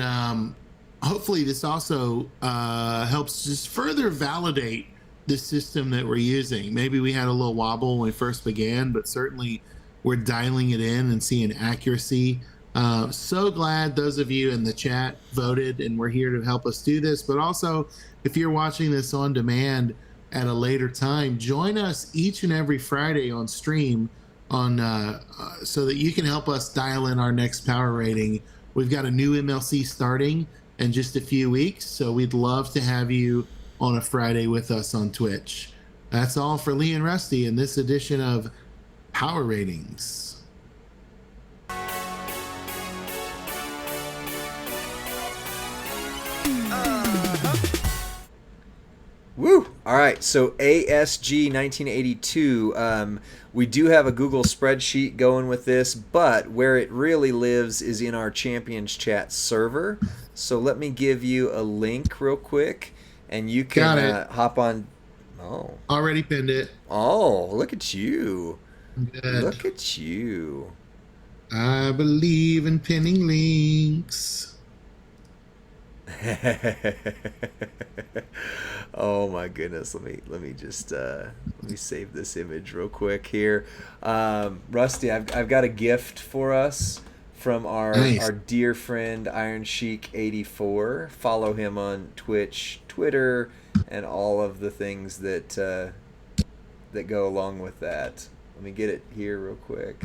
hopefully, this also helps just further validate the system that we're using. Maybe we had a little wobble when we first began, but certainly we're dialing it in and seeing accuracy. So glad those of you in the chat voted and were here to help us do this. But also, if you're watching this on demand at a later time, join us each and every Friday on stream on so that you can help us dial in our next power rating. We've got a new MLC starting in just a few weeks, so we'd love to have you on a Friday with us on Twitch. That's all for Lee and Rusty in this edition of Power Ratings. Woo! All right, so ASG 1982. We do have a Google spreadsheet going with this, but where it really lives is in our Champions Chat server. So let me give you a link real quick, and you can Got it. hop on. Oh, Already pinned it. oh! Look at you! Good. Look at you! I believe in pinning links. Oh my goodness, let me just let me save this image real quick here. Rusty, I've got a gift for us from Nice. our dear friend Iron Sheik 84. Follow him on Twitch, Twitter, and all of the things that go along with that. Let me get it here real quick.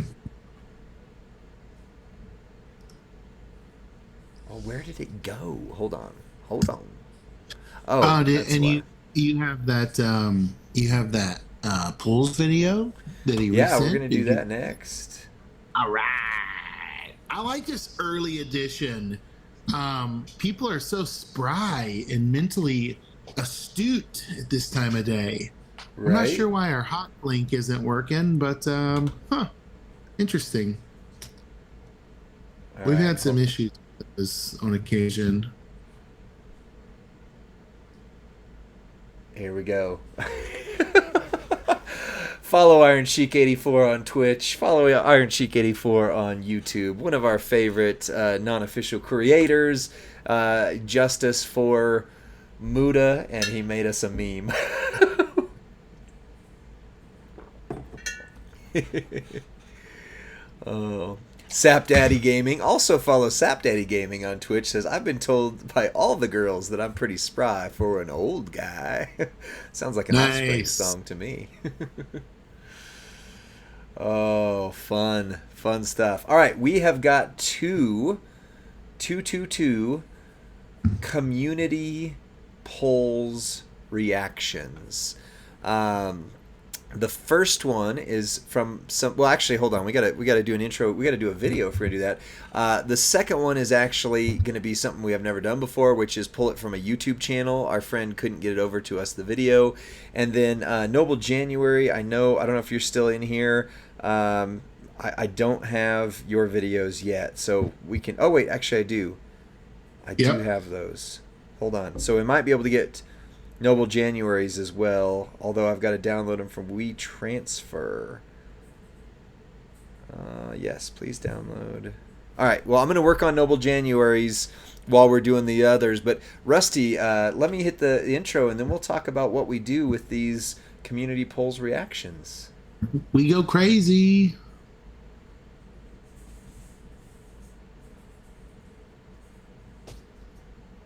Oh, where did it go? Hold on. Hold on. Oh, that's And why. you have that polls video that he Yeah, we're resent. gonna do that next. All right. I like this early edition. People are so spry and mentally astute at this time of day. I'm not Right? sure why our hot link isn't working, but interesting. All We've right. had some issues with this on occasion. Here we go. Follow Iron Sheik 84 on Twitch. Follow Iron Sheik 84 on YouTube. One of our favorite non-official creators. Justice for Muda, and he made us a meme. Oh. Sap Daddy Gaming. Also follow Sap Daddy Gaming on Twitch. Says, I've been told by all the girls that I'm pretty spry for an old guy. Sounds like an Offspring Nice. song to me. Oh, fun. Fun stuff. All right, we have got two community polls reactions. The first one is from some. Well, actually, hold on. We gotta do an intro. We gotta do a video if we're gonna do that. The second one is actually gonna be something we have never done before, which is pull it from a YouTube channel. Our friend couldn't get it over to us, the video, and then Noble January. I don't know if you're still in here. I don't have your videos yet, so we can. Oh wait, actually I do. I do Yep. have those. Hold on. So we might be able to get Noble Januaries as well, although I've got to download them from WeTransfer. Yes, please download. All right, well, I'm going to work on Noble Januaries while we're doing the others. But Rusty, let me hit the intro, and then we'll talk about what we do with these community polls reactions. We go crazy.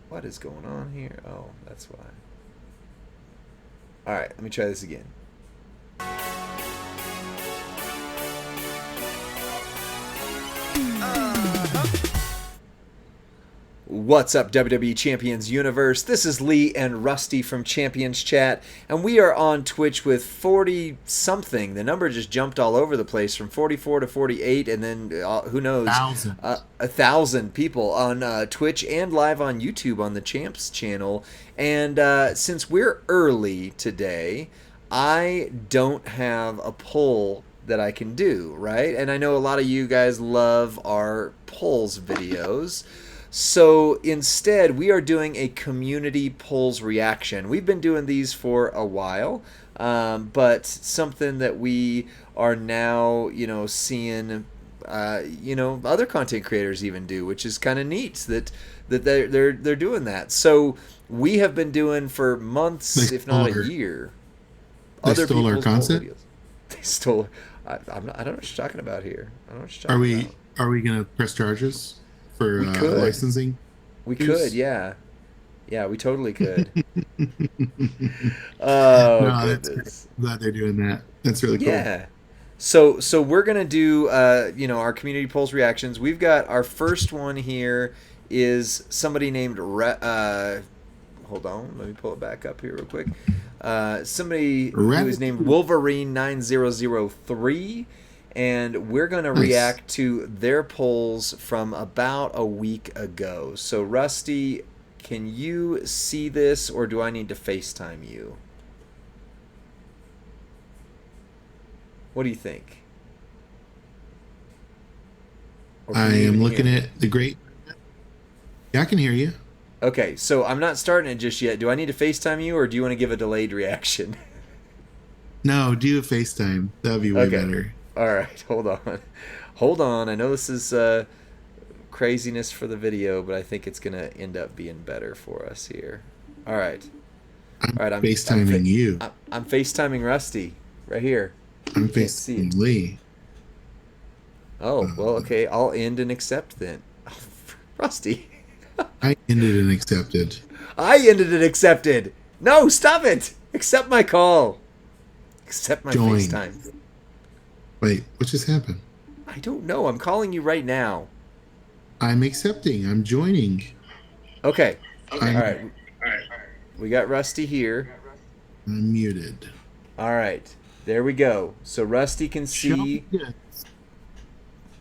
What is going on here? Oh, that's why. All right, let me try this again. What's up, WWE Champions Universe? This is Lee and Rusty from Champions Chat, and we are on Twitch with 40-something. The number just jumped all over the place from 44 to 48, and then who knows, 1,000 people on Twitch and live on YouTube on the Champs channel. And since we're early today, I don't have a poll that I can do, right? And I know a lot of you guys love our polls videos. So instead, we are doing a community polls reaction. We've been doing these for a while, but something that we are now, seeing, other content creators even do, which is kind of neat that they're doing that. So we have been doing for months, if not a year. They stole our concept. They stole. I don't know what you're talking about here. I don't know what you're talking about. Are we gonna press charges for We could. licensing? We could, yeah. Yeah, we totally could. Oh, No, goodness. I'm glad they're doing that. That's really cool. Yeah. So we're going to do, our community polls reactions. We've got our first one here is somebody named, hold on, let me pull it back up here real quick. Somebody who is named Wolverine9003. And we're going to react to their polls from about a week ago. So, Rusty, can you see this, or do I need to FaceTime you? What do you think? I am looking at the great. Yeah, I can hear you. Okay, so I'm not starting it just yet. Do I need to FaceTime you, or do you want to give a delayed reaction? No, do a FaceTime. That would be way better. All right, hold on. I know this is craziness for the video, but I think it's gonna end up being better for us here. All right. I'm FaceTiming you. I'm FaceTiming Rusty right here. I'm FaceTiming Lee. Oh, well, okay. I'll end and accept then. Rusty. I ended and accepted. I ended and accepted. No, stop it. Accept my call. Accept my FaceTime. Wait, what just happened? I don't know. I'm calling you right now. I'm accepting. I'm joining. Okay. All right. We got Rusty here. I'm muted. All right. There we go. So Rusty can see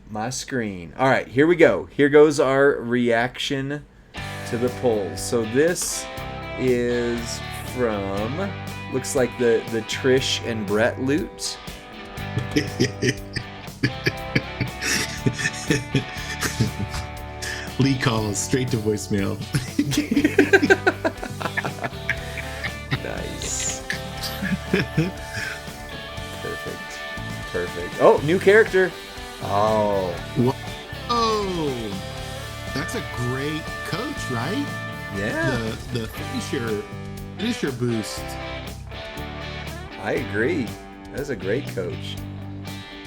my screen. All right. Here we go. Here goes our reaction to the polls. So this is from, looks like the Trish and Brett loot. Lee calls straight to voicemail. Nice. Perfect. Oh, new character. Oh. Whoa. That's a great coach, right? Yeah. The finisher boost. I agree. That's a great coach.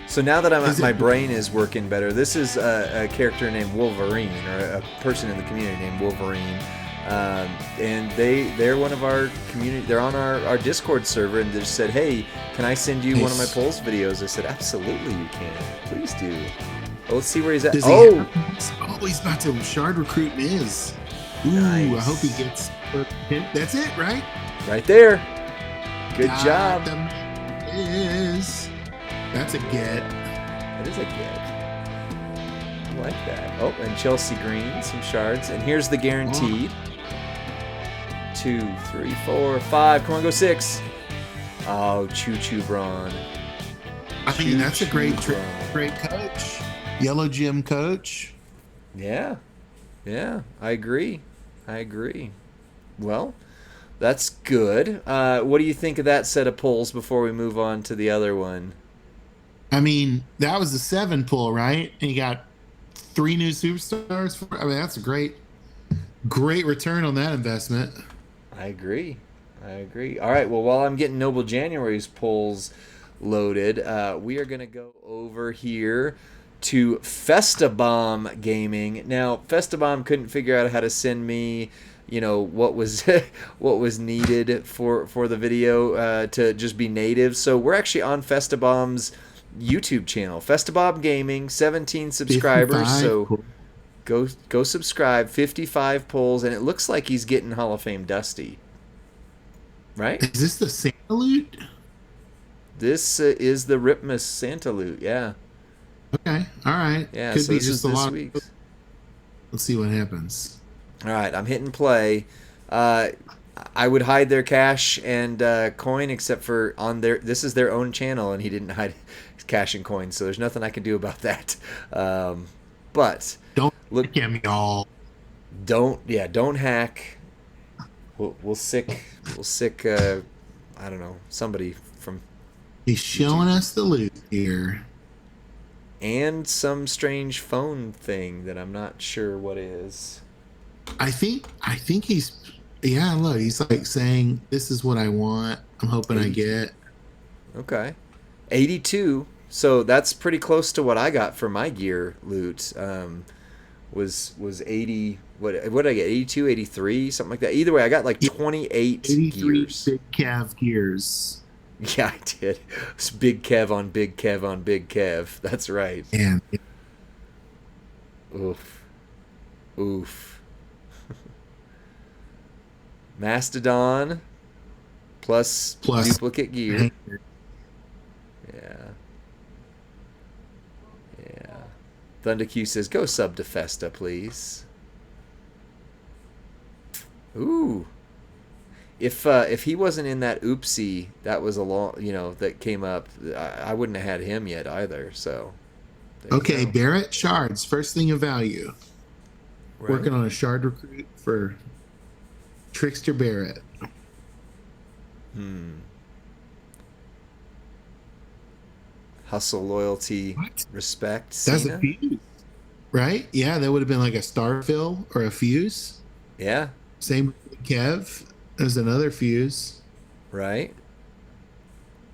So now that my brain is working better, this is a character named Wolverine, or a person in the community named Wolverine, and they're one of our community. They're on our Discord server, and they just said, "Hey, can I send you one of my polls videos?" I said, "Absolutely, you can. Please do." Well, let's see where he's at. He's about to shard recruit Miz. Ooh, nice. I hope he gets. That's it, right? Right there. Good job. is. That's a get. It is a get. I like that. Oh, and Chelsea Green, some shards. And here's the guaranteed. 2, 3, 4, 5. Come on, go 6. Oh, Choo Choo Braun. I mean, that's a great coach. Yellow Gym coach. Yeah. I agree. Well, that's good. What do you think of that set of pulls before we move on to the other one? I mean, that was a 7 pull, right? And you got 3 new superstars. I mean, that's a great return on that investment. I agree. All right. Well, while I'm getting Noble January's pulls loaded, we are going to go over here to Festabomb Gaming. Now, Festabomb couldn't figure out how to send me, what was what was needed for the video to just be native. So we're actually on Festabomb's YouTube channel, Festabomb Gaming, 17 subscribers. So go subscribe. 55 pulls, and it looks like he's getting Hall of Fame Dusty. Right? Is this the Santa loot? This is the Ripmus Santa loot. Yeah. Okay. All right. Yeah. Could so be this just is a this lot. week's. Let's see what happens. All right. I'm hitting play. I would hide their cash and coin, except for on their. This is their own channel, and he didn't hide cash and coin, so there's nothing I can do about that. But don't look at me all. Don't hack. We'll sick. I don't know, somebody from. He's showing us the loot here. And some strange phone thing that I'm not sure what is. I think he's. Yeah, look, he's like saying, "This is what I want. I'm hoping 82. I get." Okay, 82. So that's pretty close to what I got for my gear loot. Was 80. What did I get? 82, 83, something like that. Either way, I got like 28 gears. Big Cav gears. Yeah, I did. It's Big Kev on Big Kev on Big Kev. That's right. And oof. Mastodon plus duplicate gear. Yeah. ThunderQ says, "Go sub to Festa, please." Ooh. If he wasn't in that oopsie, that was a long, that came up, I wouldn't have had him yet either. So. Okay, Barrett shards, first thing of value. Right. Working on a shard recruit for Trickster Barrett. Hustle, loyalty, respect. That's Cena? A fuse, right? Yeah, that would have been like a star fill or a fuse. Yeah. Same with Kev. There's another fuse. Right.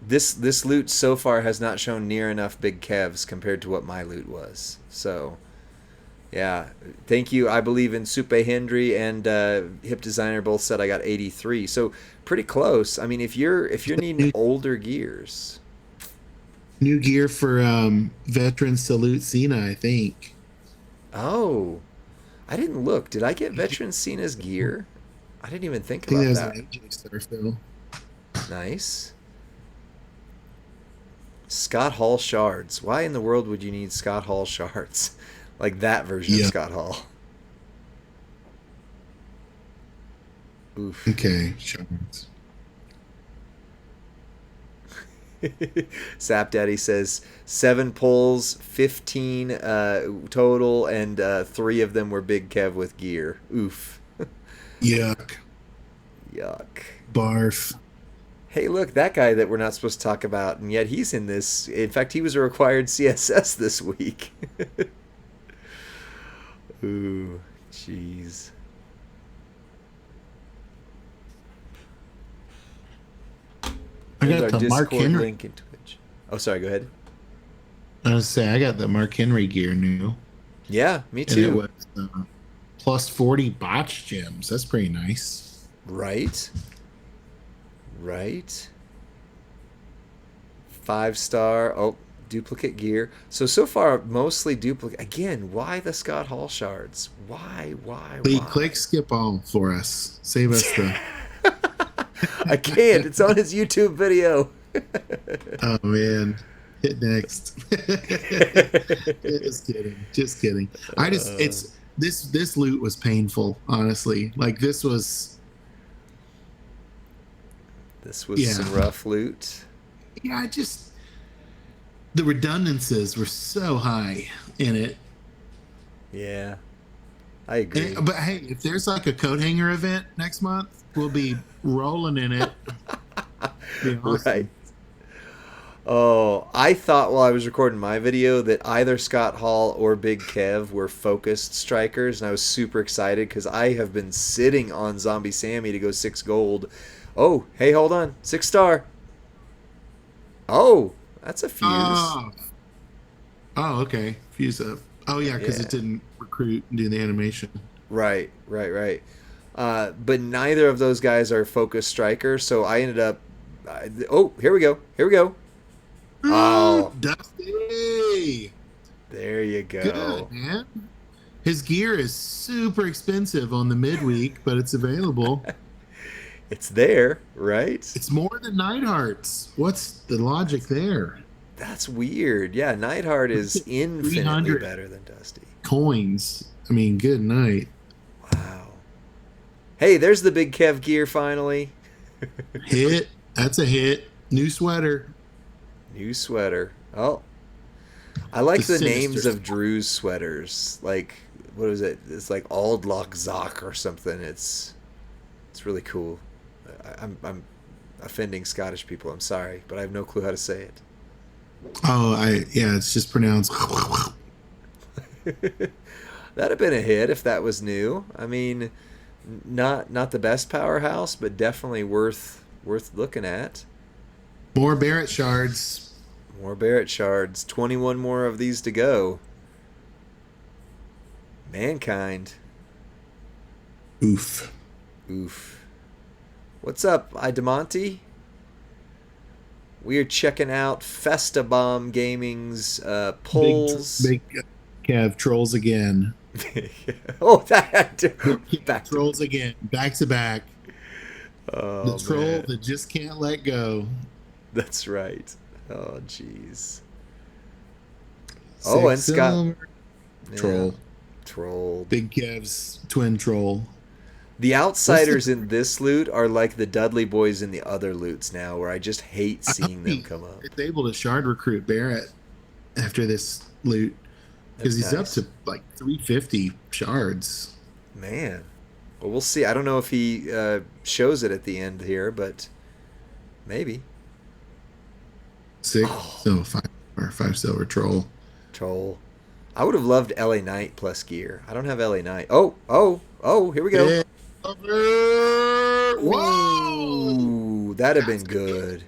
This loot so far has not shown near enough big Kevs compared to what my loot was. So, yeah. Thank you. I believe in Supe Hendry and Hip Designer both said I got 83. So pretty close. I mean, if you're needing older gears. New gear for Veteran Salute Cena, I think. Oh, I didn't look. Did I get Veteran Cena's gear? I didn't even think about that. An AJ Starfill. Nice. Scott Hall shards. Why in the world would you need Scott Hall shards? Like that version of Scott Hall. Oof. Okay, shards. Sap Daddy says 7 pulls, 15 total, and 3 of them were Big Kev with gear. Oof. Yuck. Barf. Hey, look, that guy that we're not supposed to talk about, and yet he's in this. In fact, he was a required CSS this week. Ooh, jeez. I got the Mark Henry link in Twitch. Oh, sorry. Go ahead. I was say I got the Mark Henry gear new. Yeah, me too. And it was plus 40 botch gems. That's pretty nice. Right. 5-star. Oh, duplicate gear. So far mostly duplicate. Again, why the Scott Hall shards? Why? Click skip all for us. Save us the. I can't. It's on his YouTube video. Oh man. Hit next. Just kidding. Just kidding. I just Uh, it's this loot was painful, honestly. Like this was this was yeah. some rough loot. Yeah, I just the redundancies were so high in it. Yeah, I agree. But hey, if there's like a coat hanger event next month, we'll be rolling in it. Be Right. awesome. Oh, I thought while I was recording my video that either Scott Hall or Big Kev were focused strikers, and I was super excited because I have been sitting on Zombie Sammy to go 6 gold. Oh, hey, hold on. 6 star. Oh, that's a fuse. Oh, oh, okay. Fuse up. Oh yeah, because it Yeah. didn't recruit and do the animation. Right, right, right. But neither of those guys are focused strikers, so I ended up. Oh, here we go. Here we go. Ooh, Oh, Dusty. there you Good go. man. His gear is super expensive on the midweek, but it's available. It's there, right? It's more than Nightheart's. What's the logic there? That's weird. Yeah, Neidhart is infinitely 300 better than Dusty. coins. I mean, good night. Wow. Hey, there's the big Kev gear finally. Hit. That's a hit. New sweater. New sweater. Oh, I The like the names sinister. of Drew's sweaters. Like, what is it? It's like Aldloch Zoc or something. It's really cool. I'm offending Scottish people. I'm sorry, but I have no clue how to say it. Oh, yeah, it's just pronounced. That'd have been a hit if that was new. I mean, not the best powerhouse, but definitely worth looking at. More Barrett shards. More Barrett shards. 21 more of these to go. Mankind. Oof. Oof. What's up, Idamonte? We are checking out Festa Bomb Gaming's Big, polls. big Cav trolls again. Oh, that Big Cav back to trolls again. Back to back. The oh troll man, that just can't let go. that's right. Oh jeez. Oh, and Six Scott, silver. yeah, Troll. trolled. Big Kev's twin troll. The What's the outsiders in this loot are like the Dudley boys in the other loots now, where I just hate I hope seeing them he come up. is able to shard recruit Barrett after this loot because That'd be he's up nice, to like 350 shards. man. Well, we'll see. I don't know if he shows it at the end here, but maybe. Six, Oh, no, five or five silver troll. troll. I would have loved LA Knight plus gear. I don't have LA Knight. Oh, oh, oh, here we go. Silver. Whoa! Ooh, that'd have That's been a hit. good.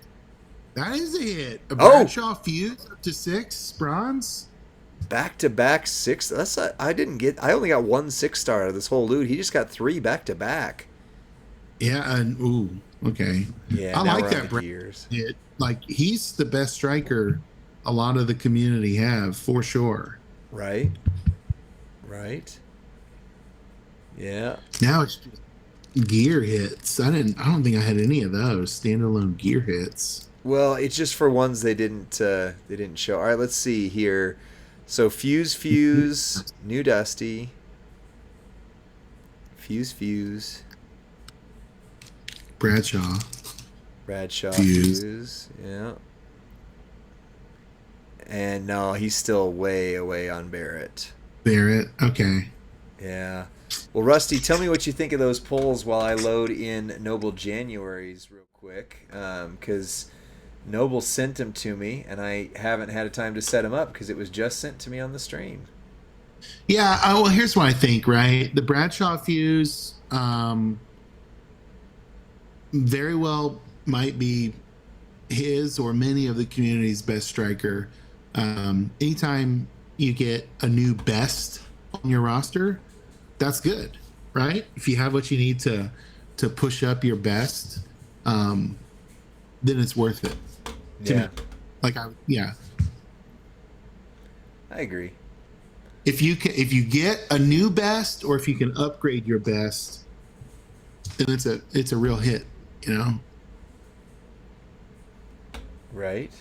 That is a hit. A Oh, Bradshaw fuse up to 6 bronze. back to back six. I didn't get. I only got one 6 star out of this whole loot. He just got three back to back. Yeah, and ooh, okay. Yeah, I now like we're on that the Bradshaw gears. hit. Like he's the best striker a lot of the community have for sure. Right, right. Yeah. Now it's just gear hits. I don't think I had any of those standalone gear hits. Well, it's just for ones they didn't show. All right, let's see here. So fuse, new Dusty, fuse, Bradshaw Bradshaw fuse. fuse. Yeah. And no, he's still way away on Barrett. Barrett. Okay. Yeah. Well, Rusty, tell me what you think of those polls while I load in Noble January's real quick, because Noble sent them to me, and I haven't had a time to set them up because it was just sent to me on the stream. Yeah. Well, here's what I think. Right, the Bradshaw fuse, very well might be his or many of the community's best striker. Anytime you get a new best on your roster, that's good, right? If you have what you need to push up your best, then it's worth it to me. Yeah, Like yeah, I agree. if you get a new best or if you can upgrade your best, then it's a real hit, you know. Right.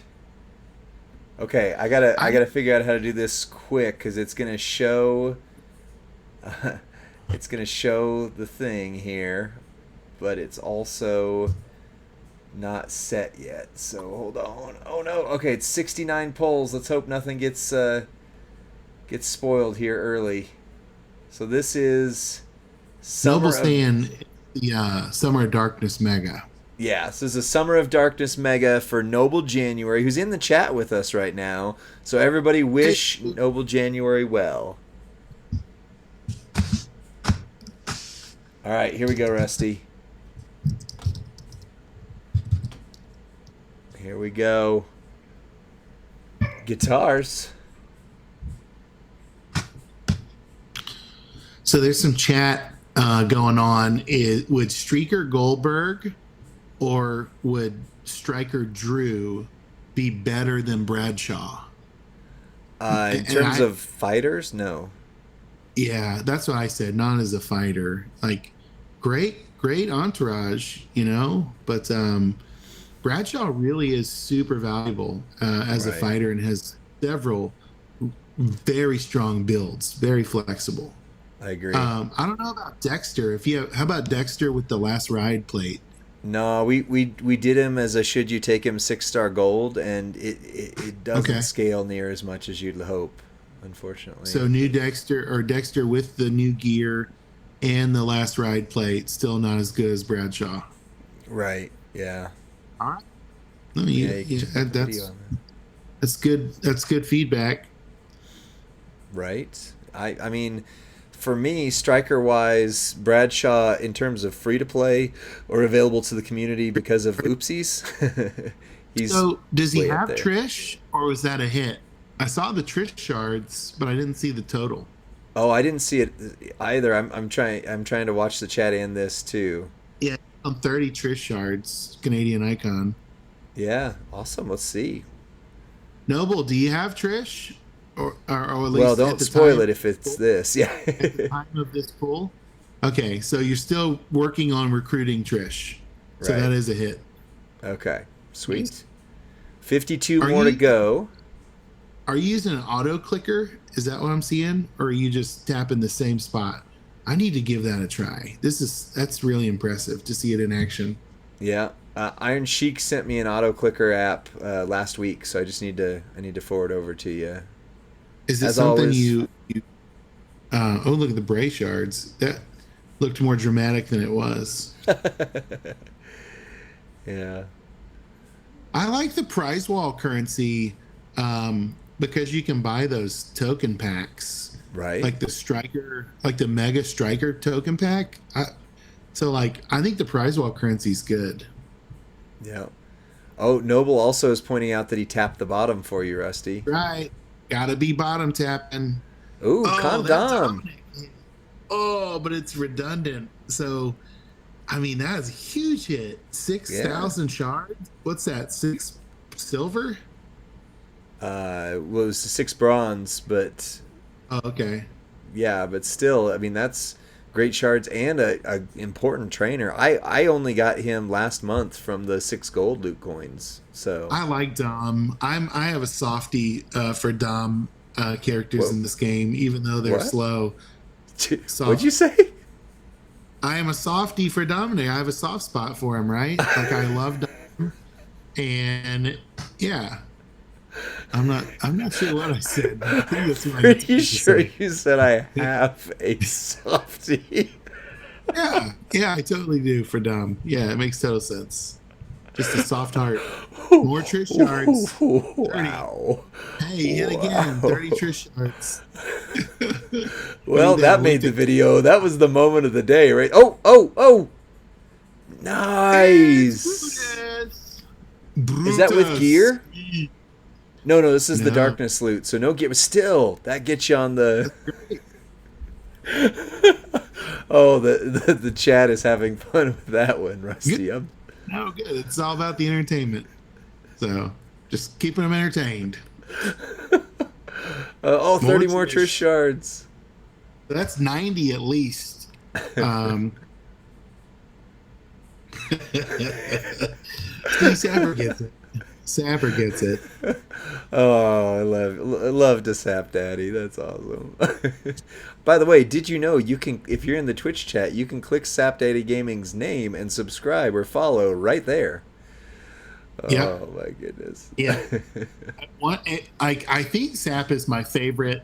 Okay, I gotta figure out how to do this quick because it's gonna show. It's gonna show the thing here, but it's also not set yet. So hold on. Oh no. Okay, it's 69 polls. Let's hope nothing gets spoiled here early. So this is Noble Summer of saying the Summer of Darkness Mega. Yeah, this is a Summer of Darkness mega for Noble January, who's in the chat with us right now. So everybody Hey, wish Noble January well. All right, here we go, Rusty. Here we go. Guitars. so there's some chat going on. Would Streaker Goldberg or would Striker Drew be better than Bradshaw? In And terms of fighters, no. yeah, that's what I said. Not as a fighter, like great entourage, but Bradshaw really is super valuable as a Right. fighter and has several very strong builds, very flexible. I agree. I don't know about Dexter. How about Dexter with the last ride plate? No, we did him as a should you take him 6-star gold, and it doesn't Okay, scale near as much as you'd hope, unfortunately. so new Dexter or Dexter with the new gear and the last ride plate, still not as good as Bradshaw. Right. Yeah. All right. No, Yeah, you can check the video that's on that. that's good. That's good feedback. Right. I mean, for me, striker wise, Bradshaw in terms of free to play or available to the community because of oopsies, he's So does he way up have there. Trish, or was that a hit? I saw the Trish shards, but I didn't see the total. Oh, I didn't see it either. I'm trying to watch the chat and this too. Yeah, on 30 Trish shards, Canadian icon. Yeah, awesome. Let's see. Noble, do you have Trish, or at Well, least at don't the spoil time it if it's this. Yeah. at the time of this poll? Okay, so you're still working on recruiting Trish, so Right. that is a hit. Okay. Nice. Sweet. 52 Are more to you go. are you using an auto clicker? Is that what I'm seeing, or are you just tapping the same spot? I need to give that a try. That's really impressive to see it in action. Yeah. Iron Sheik sent me an auto clicker app last week, so I need to forward over to you. Is it As something always. you oh, look at the Bray shards. That looked more dramatic than it was. Yeah. I like the prize wall currency because you can buy those token packs, Right. like the striker, like the mega striker token pack. I think the prize wall currency is good. Yeah. Oh, Noble also is pointing out that he tapped the bottom for you, Rusty. Right. Gotta be bottom tapping. Ooh, Oh, that's condom. Dominic. Oh, but it's redundant. So, I mean, that is a huge hit. Yeah. 6,000 shards? What's that? 6 silver? Well, it was 6 bronze, but Oh, okay. yeah, but still, I mean, that's great shards and a important trainer. I only got him last month from the 6 gold loot coins. So, I like Dom. I have a softie for Dom characters whoa, in this game, even though they're what? slow. What'd Soft. you say? I am a softie for Dominic. I have a soft spot for him, right? Like I love Dom, and yeah, I'm not sure what I said, but I think that's what I Pretty intended to sure say. you said I have a softie. Yeah, I totally do for Dom. Yeah, it makes total sense. Just a soft heart. More Trish shards. 30. Wow. Hey, yet again, 30 Wow. Trish shards. Well, Need that that made the Olympic. video. That was the moment of the day, right? Oh, oh, oh. Nice. Brutus. Is that with Brutus. gear? No, no, this is the No, darkness loot. So no gear, but still, that gets you on the. great. Oh, the chat is having fun with that one, Good. Rusty. No, good. It's all about the entertainment. So just keeping them entertained. Oh, More 30 more Trish Trish. shards. That's 90 at least. Um, Steve Sapper gets it. Sapper gets it. Oh, I love to Sap Daddy. That's awesome. By the way, did you know you can, if you're in the Twitch chat, you can click Sap Daddy Gaming's name and subscribe or follow right there. Yep. Oh my goodness. Yeah. I think Sap is my favorite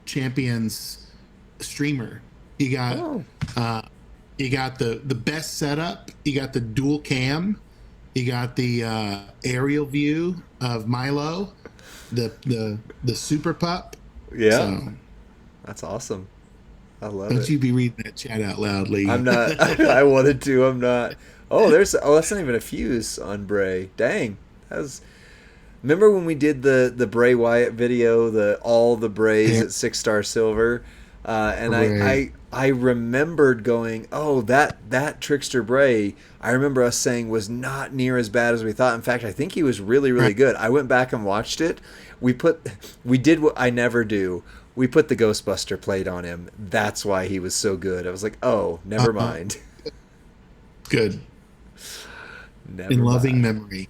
champions streamer. You got Oh, uh, you got the best setup. You got the dual cam. You got the aerial view of Milo, the super pup. yeah. So That's awesome. I love don't it. you be reading that chat out loud, Lee. I'm not. I wanted to. I'm not. Oh, that's not even a fuse on Bray. Dang. That was. Remember when we did the Bray Wyatt video, the all the Brays Yeah, at 6-star silver, and right. I remembered going, oh, that Trickster Bray. I remember us saying was not near as bad as we thought. In fact, I think he was really really Right. good. I went back and watched it. We did what I never do. We put the Ghostbuster plate on him. That's why he was so good. I was like, oh, never Uh, mind. good. In Never loving mind. memory.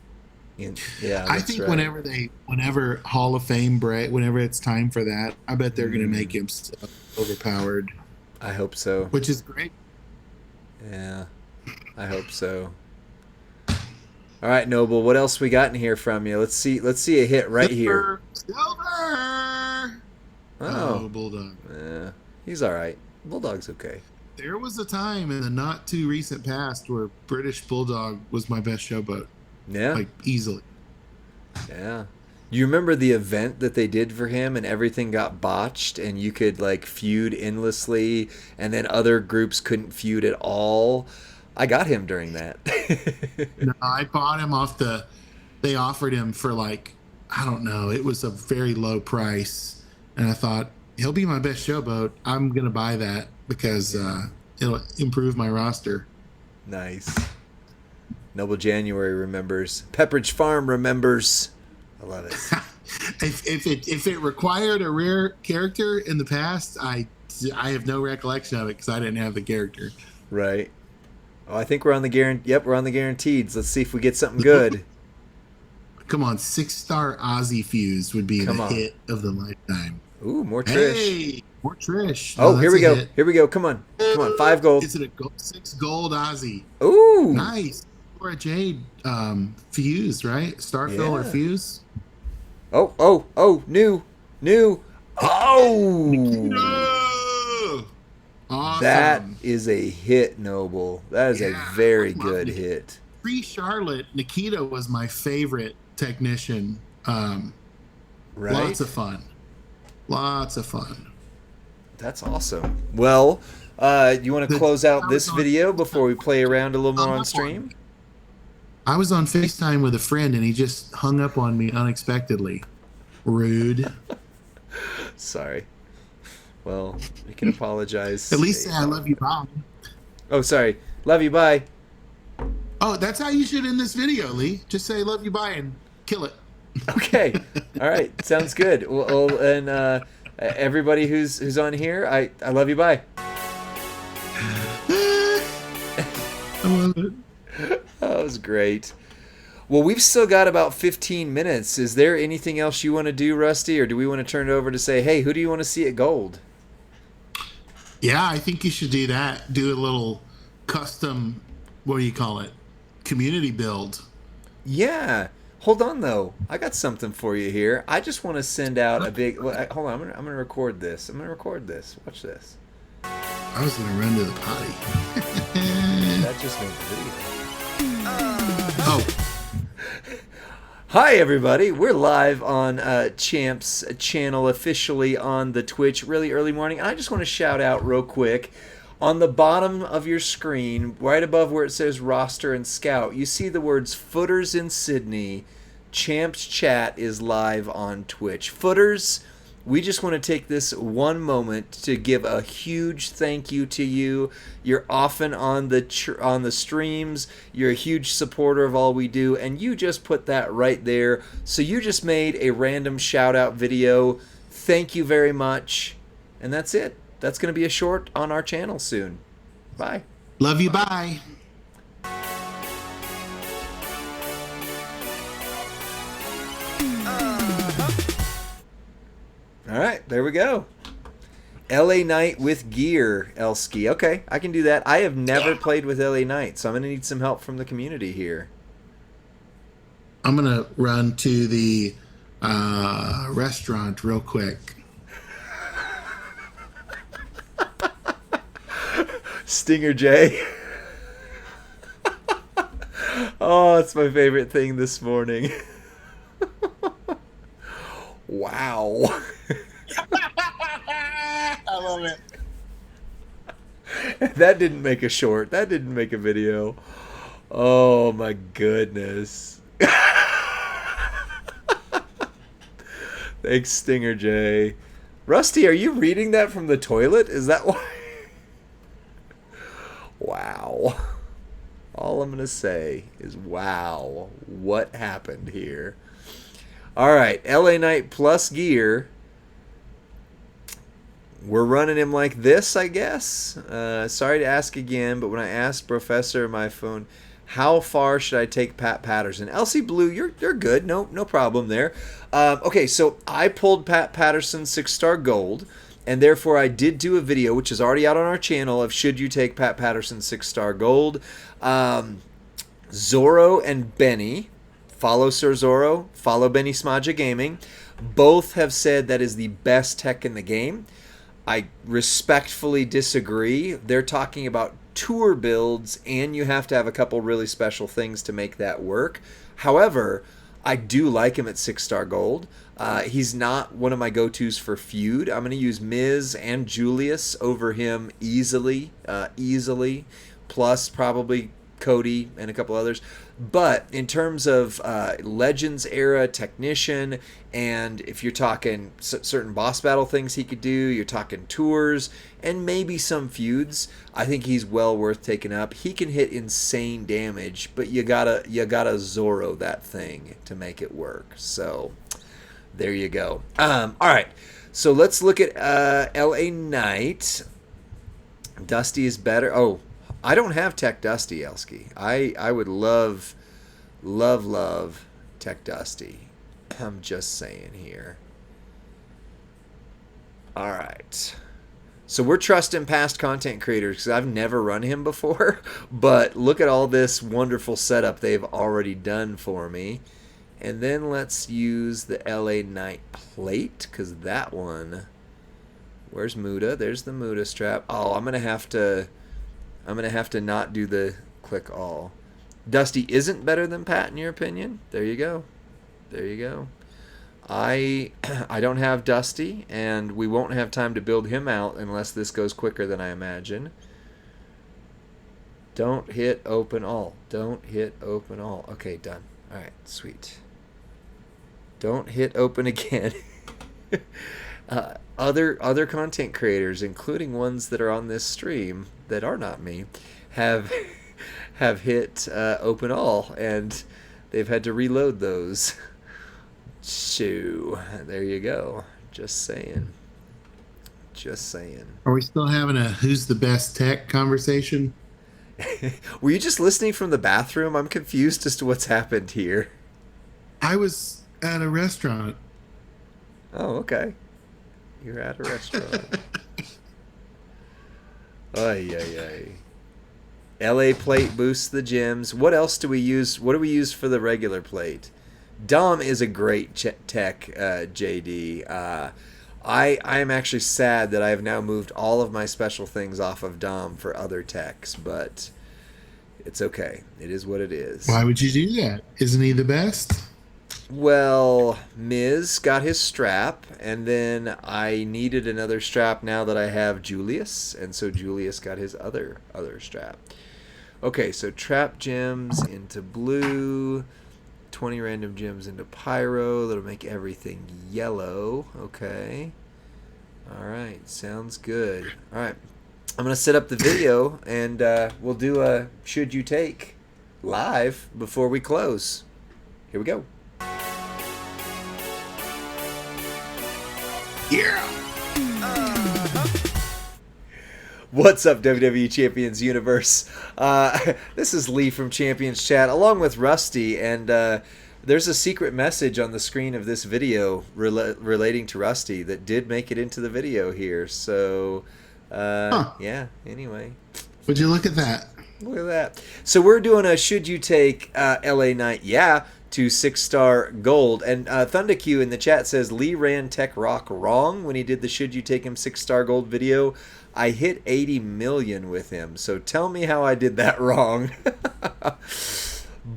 Yeah, I that's think right. whenever Hall of Fame Bray, whenever it's time for that, I bet they're going to make Mm, him so overpowered, I hope so. which is great. Yeah, I hope so. All right, Noble. What else we got in here from you? Let's see. Let's see a hit right here. Silver. Oh, Oh, Bulldog. yeah, he's all right. Bulldog's okay. There was a time in the not too recent past where British Bulldog was my best showboat, Yeah, like easily. yeah. You remember the event that they did for him, and everything got botched, and you could like feud endlessly, and then other groups couldn't feud at all. I got him during that. No, I bought him off the. They offered him for like, I don't know. It was a very low price, and I thought he'll be my best showboat. I'm gonna buy that because it'll improve my roster. Nice. Noble January remembers. Pepperidge Farm remembers. I love it. If it required a rare character in the past, I have no recollection of it because I didn't have the character. Right. Oh, I think we're on the guarantee. Yep, we're on the guaranteed. Let's see if we get something good. Come on, 6-star Aussie Fuse would be the Come on. hit of the lifetime. Ooh, more Trish. Hey, more Trish. No, Oh, here that's we a go. hit. Here we go. Come on. Come on. 5 gold. Is it a 6 gold Aussie? Ooh. Nice. Or a Jade Fuse, right? Starfill or Yeah. Fuse? Oh, oh, oh, new. New. Oh. No! That Awesome. is a hit, Noble. That is a Yeah, very I love good it. hit. Pre-Charlotte, Nikita was my favorite technician. Right? Lots of fun. Lots of fun. That's awesome. Well, you want to The, close out I was this on video FaceTime. before we play around a little more Hung on up on stream? me. I was on FaceTime with a friend and he just hung up on me unexpectedly. Rude. Sorry. Well, you can apologize. At least say I love you, bye. Oh, sorry. Love you. Bye. Oh, that's how you should end this video, Lee. Just say love you, bye, and kill it. Okay. All right. Sounds good. Well, and everybody who's on here, I love you. Bye. I love it. That was great. Well, we've still got about 15 minutes. Is there anything else you want to do, Rusty, or do we want to turn it over to say, hey, who do you want to see at Gold? Yeah, I think you should do that. Do a little custom, what do you call it? Community build. Yeah. Hold on though. I got something for you here. I just want to send out a big. Well, hold on. I'm gonna record this. I'm gonna record this. Watch this. I was going to run to the potty. That just made the video. Oh, Hi everybody. We're live on Champ's channel officially on the Twitch really early morning. And I just want to shout out real quick. On the bottom of your screen, right above where it says roster and scout, you see the words Footers in Sydney. Champ's chat is live on Twitch. Footers, we just want to take this one moment to give a huge thank you to you. You're often on the streams. You're a huge supporter of all we do, and you just put that right there. So you just made a random shout out video. Thank you very much. And that's it. That's going to be a short on our channel soon. Bye. love you, bye. All right, there we go. LA Knight with gear, Elski. Okay, I can do that. I have never played with LA Knight, so I'm going to need some help from the community here. I'm gonna run to the restaurant real quick. Stinger J. Oh, it's my favorite thing this morning. Wow. I love it. That didn't make a short. That didn't make a video. Oh my goodness. Thanks, Stinger J. Rusty, are you reading that from the toilet? Is that why? Wow. All I'm going to say is wow. What happened here? All right, LA Knight plus gear. We're running him like this, I guess. Sorry to ask again, but when I asked Professor my phone, how far should I take Pat Patterson? Elsie Blue, you're good. No problem there. Okay, so I pulled Pat Patterson 6-star gold, and therefore I did do a video, which is already out on our channel, of should you take Pat Patterson 6-star gold. Zorro and Benny, follow Sir Zorro, follow Benny Smaja Gaming, both have said that is the best tech in the game. I respectfully disagree. They're talking about tour builds, and you have to have a couple really special things to make that work. However, I do like him at 6-star gold. He's not one of my go-tos for feud. I'm going to use Miz and Julius over him easily, plus probably Cody and a couple others. But in terms of Legends era technician, and if you're talking certain boss battle things he could do, you're talking tours and maybe some feuds, I think he's well worth taking up. He can hit insane damage, but you gotta Zorro that thing to make it work. So there you go. All right, so let's look at LA Knight. Dusty is better. Oh, I don't have Tech Dusty, Elski. I would love Tech Dusty. I'm just saying here. All right. So we're trusting past content creators because I've never run him before. But look at all this wonderful setup they've already done for me. And then let's use the LA Knight plate because that one... Where's Muda? There's the Muda strap. Oh, I'm going to have to not do the click all. Dusty isn't better than Pat in your opinion? There you go. There you go. I don't have Dusty, and we won't have time to build him out unless this goes quicker than I imagine. Don't hit open all. Don't hit open all. Okay, done. All right, sweet. Don't hit open again. Other content creators, including ones that are on this stream that are not me, have hit open all, and they've had to reload those. Shoo, there you go. Just saying. Just saying. Are we still having a who's the best tech conversation? Were you just listening from the bathroom? I'm confused as to what's happened here. I was at a restaurant. Oh, okay. You're at a restaurant. Ay, ay, ay. LA plate boosts the gems. What else do we use? What do we use for the regular plate? Dom is a great tech, JD. I am actually sad that I have now moved all of my special things off of Dom for other techs, but it's okay. It is what it is. Why would you do that? Isn't he the best? Well, Miz got his strap, and then I needed another strap now that I have Julius, and so Julius got his other strap. Okay, so trap gems into blue, 20 random gems into pyro. That'll make everything yellow. Okay. All right, sounds good. All right, I'm going to set up the video, and we'll do a Should You Take live before we close. Here we go. Yeah. What's up, WWE Champions Universe? This is Lee from Champions Chat, along with Rusty, and There's a secret message on the screen of this video relating to Rusty that did make it into the video here. So, Huh. yeah, anyway. Would you look at that? Look at that. So we're doing a should you take LA Knight? Yeah, to 6-star gold. And ThunderQ in the chat says Lee ran Tech Rock wrong when he did the should you take him 6-star gold video. I hit 80 million with him. So tell me how I did that wrong.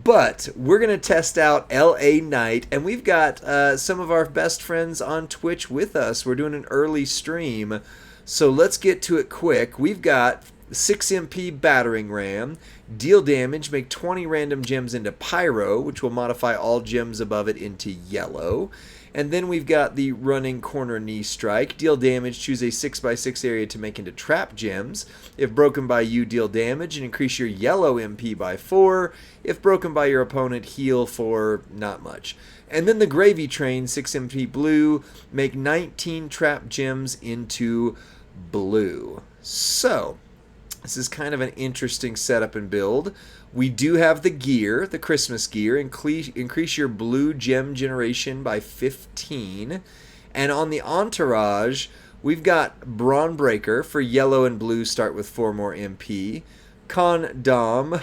But we're going to test out LA Knight, and we've got some of our best friends on Twitch with us. We're doing an early stream, so let's get to it quick. We've got 6 MP battering ram, deal damage, make 20 random gems into pyro, which will modify all gems above it into yellow. And then we've got the running corner knee strike. Deal damage, choose a 6x6 area to make into trap gems. If broken by you, deal damage and increase your yellow MP by 4. If broken by your opponent, heal for not much. And then the gravy train, 6 MP blue, make 19 trap gems into blue. So this is kind of an interesting setup and build. We do have the gear, the Christmas gear. Increase your blue gem generation by 15. And on the entourage, we've got Brawn Breaker for yellow and blue, start with 4 more MP. Condom,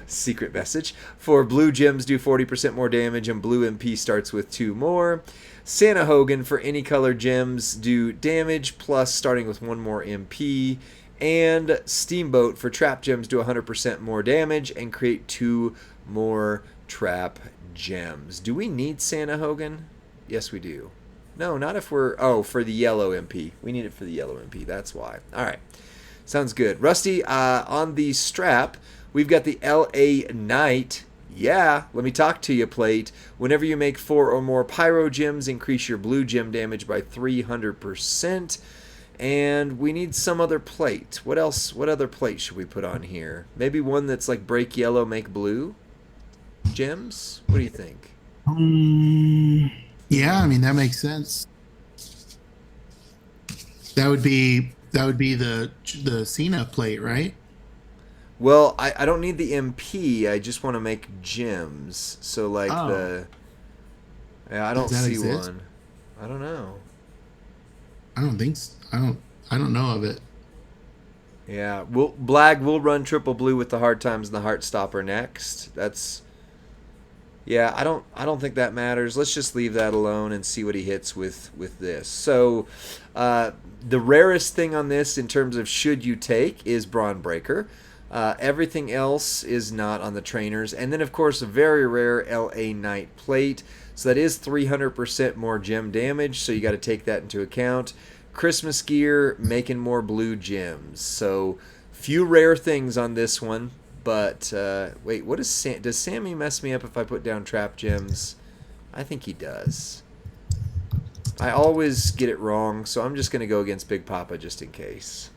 secret message, for blue gems do 40% more damage and blue MP starts with 2 more. Santa Hogan for any color gems do damage plus starting with 1 more MP. And Steamboat for trap gems do 100% more damage and create 2 more trap gems. Do we need Santa Hogan? Yes, we do. No, not if we're... Oh, for the yellow MP. We need it for the yellow MP. That's why. All right. Sounds good. Rusty, on the strap, we've got the LA Knight. Yeah, let me talk to you, plate. Whenever you make 4 or more pyro gems, increase your blue gem damage by 300%. And we need some other plate. What else? What other plate should we put on here? Maybe one that's like break yellow, make blue gems? What do you think? Yeah, I mean that makes sense. That would be the Cena plate, right? Well, I don't need the MP. I just want to make gems. So like Oh. I don't Does that see exist? one. I don't know. I don't think so. I don't know of it. Yeah, we'll run triple blue with the hard times and the heart stopper next. That's yeah, I don't think that matters. Let's just leave that alone and see what he hits with this. So, the rarest thing on this in terms of should you take is Brawn Breaker. Everything else is not on the trainers. And then, of course, a very rare LA Knight plate. So that is 300% more gem damage, so you got to take that into account. Christmas gear, making more blue gems. So, few rare things on this one. But, wait, what is does Sammy mess me up if I put down trap gems? I think he does. I always get it wrong, so I'm just going to go against Big Papa just in case.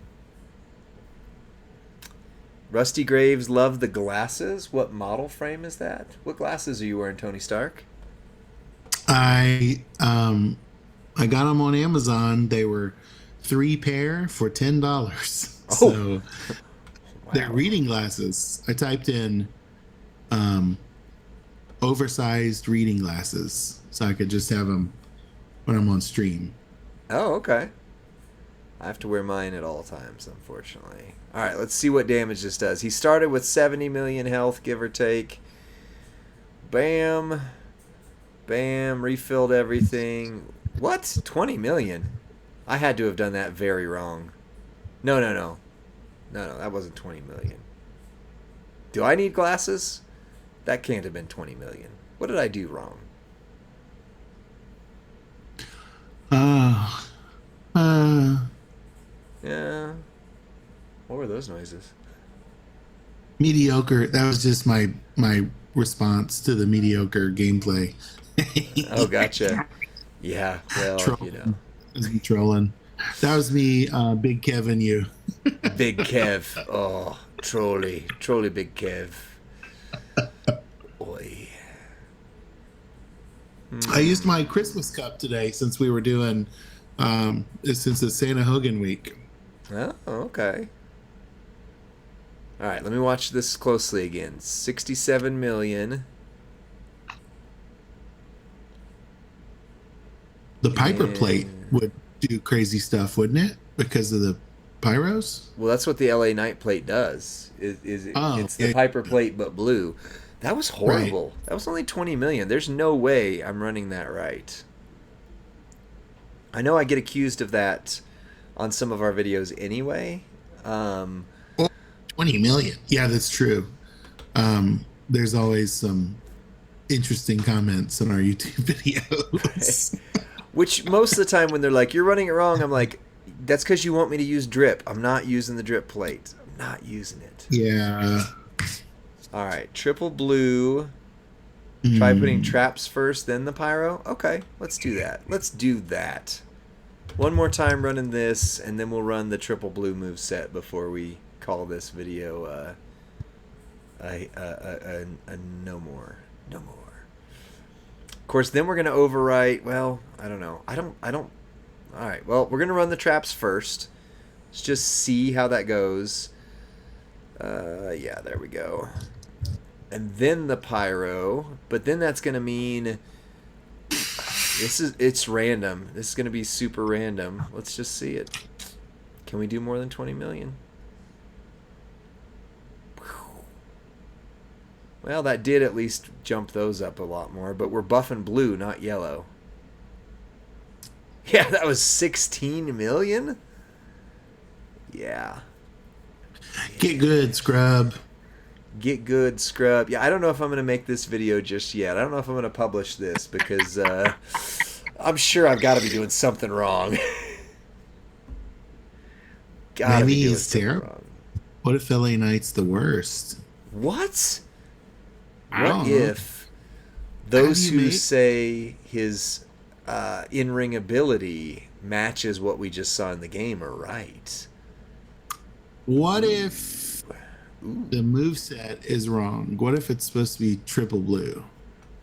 Rusty Graves, love the glasses. What model frame is that? What glasses are you wearing, Tony Stark? I got them on Amazon. They were 3 pair for $10. Oh, So they're wow. reading glasses. I typed in oversized reading glasses so I could just have them when I'm on stream. Oh, okay. I have to wear mine at all times, unfortunately. All right, let's see what damage this does. He started with 70 million health, give or take. Bam. Bam. Refilled everything. What? 20 million? I had to have done that very wrong. No, no, no. No, that wasn't 20 million. Do I need glasses? That can't have been 20 million. What did I do wrong? Uh, uh, Yeah. What were those noises? Mediocre. That was just my response to the mediocre gameplay. Oh, gotcha. Yeah, well, you know. Trolling. That was me trolling. That was me, Big Kevin. You. Big Kev. Oh, Trolly. Trolly Big Kev. Oi. I used my Christmas cup today since we were doing since it's Santa Hogan week. Oh, okay. All right, let me watch this closely again. 67 million. The Piper plate And would do crazy stuff, wouldn't it? Because of the pyros? well, that's what the LA Night plate does. Oh, It's the yeah, Piper plate but blue. That was right. horrible. That was only 20 million. There's no way I'm running that right. I know I get accused of that on some of our videos anyway. Um, Well, 20 million. Yeah, that's true. There's always some interesting comments on our YouTube videos. which most of the time when they're like, "You're running it wrong," I'm like, "That's because you want me to use drip. I'm not using the drip plate. I'm not using it." Yeah. All right, triple blue. Try putting Mm. traps first, then the pyro. Okay, let's do that. Let's do that. One more time running this, and then we'll run the triple blue move set before we call this video a no more. No more. Of course, then we're gonna overwrite. Well, I don't know. I don't. All right. Well, we're gonna run the traps first. Let's just see how that goes. Yeah, there we go. And then the pyro, but then that's gonna mean it's random. This is gonna be super random. Let's just see it. Can we do more than 20 million? Well, that did at least jump those up a lot more, but we're buffing blue, not yellow. Yeah, that was 16 million? Yeah. Get good, scrub. Get good, scrub. Yeah, I don't know if I'm going to make this video just yet. I don't know if I'm going to publish this because I'm sure I've got to be doing something wrong. Gotta Maybe be doing he's something terrible. wrong. What if LA Knight's the worst? What? I What don't know. if Have those you who made? say his in-ring ability matches what we just saw in the game are right? What if Ooh. the moveset is wrong? What if it's supposed to be triple blue?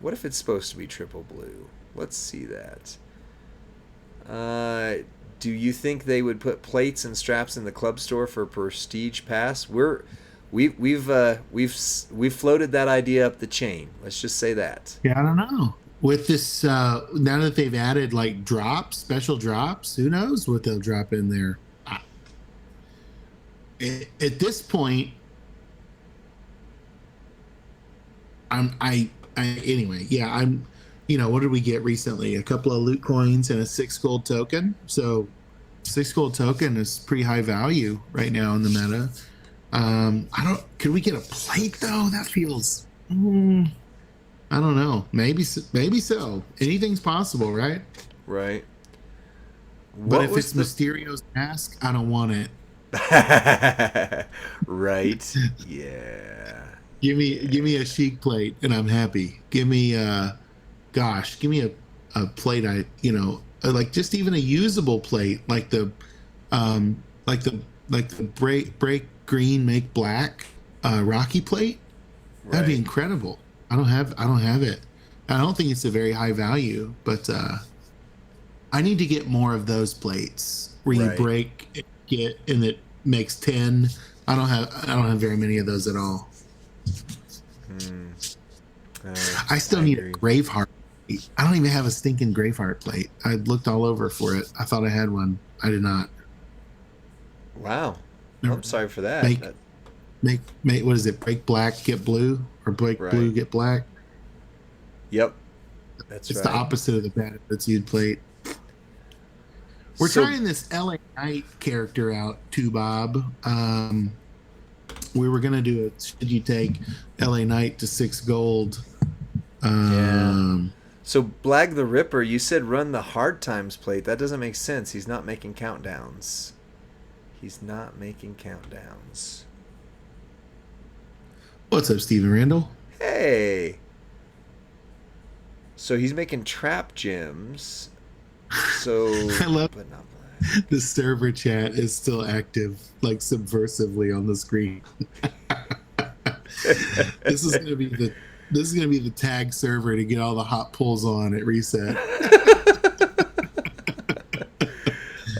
What if it's supposed to be triple blue? Let's see that. Do you think they would put plates and straps in the club store for Prestige Pass? We've floated that idea up the chain. Let's just say that. Yeah, I don't know. With this, now that they've added like drops, special drops, who knows what they'll drop in there? At this point, anyway, yeah, what did we get recently? A couple of loot coins and a 6 gold token. So 6 gold token is pretty high value right now in the meta. Could we get a plate though? That feels, I don't know. Maybe so. Anything's possible, right? Right. But if it's Mysterio's mask, I don't want it. Right. Yeah. Give me a chic plate and I'm happy. Give me give me a plate like just even a usable plate like the break green make black Rocky plate. That'd be Right. incredible. I don't have it. I don't think it's a very high value, but I need to get more of those plates where you Right. break and it makes 10. I don't have very many of those at all. I still need agree. a Graveheart plate. I don't even have a stinking Graveheart plate. I looked all over for it. I thought I had one. I did not. Wow. No. I'm sorry for that. Make what is it? Break black, get blue, or break blue, Right. get black. Yep. That's It's right. the opposite of the bad attitude plate. We're So- trying this LA Knight character out too, Bob. We were gonna do it. Should you take LA Knight to 6 gold? So Blag the Ripper, you said run the hard times plate. That doesn't make sense. He's not making countdowns. What's up, Steven Randall? Hey. So he's making trap gems. So I love but not Blag. the server chat is still active, like subversively on the screen. This is gonna be the tag server to get all the hot pulls on at reset.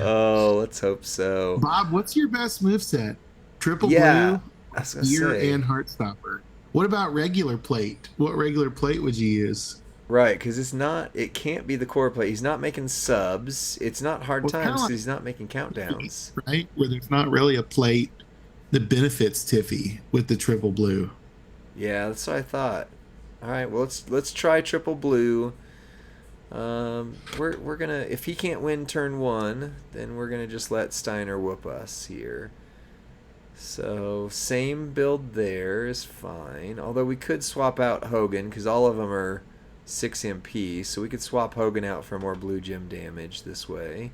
Oh, let's hope so. Bob, what's your best moveset? Triple Yeah, blue, I was gonna gear, say. and Heartstopper. What about regular plate? What regular plate would you use? Right, because it's not. It can't be the core plate. He's not making subs. It's not hard Well, kind of times like because he's not making Tiffy, countdowns. right? Where there's not really a plate that benefits Tiffy with the triple blue. Yeah, that's what I thought. All right, well let's try triple blue. We're gonna, if he can't win turn one, then we're gonna just let Steiner whoop us here. So same build there is fine. Although we could swap out Hogan because all of them are 6 MP, so we could swap Hogan out for more blue gem damage this way.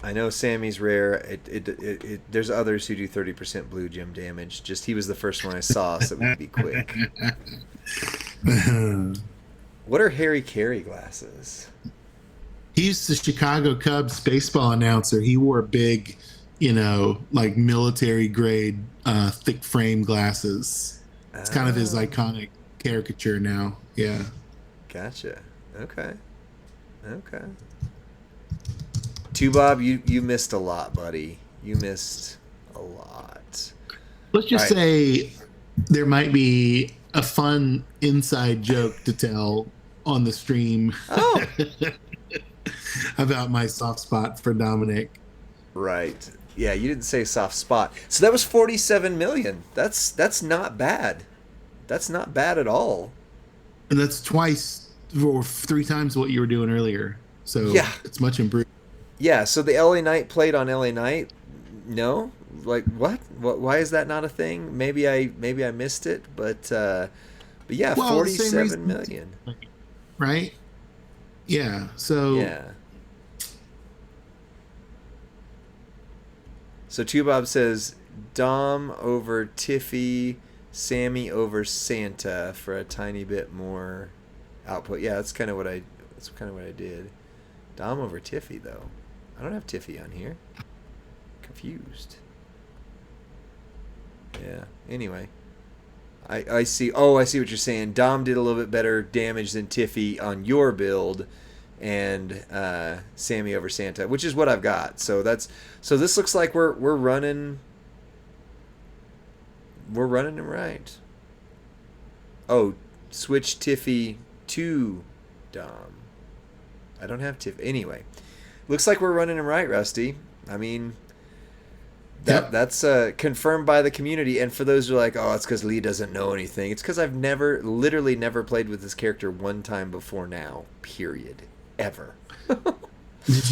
I know Sammy's rare. There's others who do 30% blue gem damage. Just he was the first one I saw, so we could be quick. What are Harry Carey glasses? He's the Chicago Cubs baseball announcer. He wore big, like military grade, thick frame glasses. It's kind of his iconic caricature now. Yeah. Gotcha. Okay. Okay. Two Bob, you missed a lot, buddy. You missed a lot. Let's just say there might be a fun inside joke to tell on the stream. Oh. About my soft spot for Dominic. Right. Yeah, you didn't say soft spot. So that was 47 million. That's not bad. That's not bad at all. And that's twice or 3 times what you were doing earlier. So yeah, it's much improved. Yeah, so the LA Knight played on LA Knight. No? Like what? Why is that not a thing? Maybe I missed it, but yeah, well, 47 million. Right? Yeah. So yeah. So Two Bob says Dom over Tiffy, Sammy over Santa for a tiny bit more output. Yeah, that's kind of what I did. Dom over Tiffy though. I don't have Tiffy on here. Confused. Yeah. Anyway. I see. Oh, I see what you're saying. Dom did a little bit better damage than Tiffy on your build, and Sammy over Santa, which is what I've got. So this looks like we're running him right. Oh, switch Tiffy to Dom. I don't have Tiffy anyway. Looks like we're running him right, Rusty. I mean, that's confirmed by the community. And for those who are like, oh, it's because Lee doesn't know anything. It's because I've literally never played with this character one time before now. Period. Ever. Did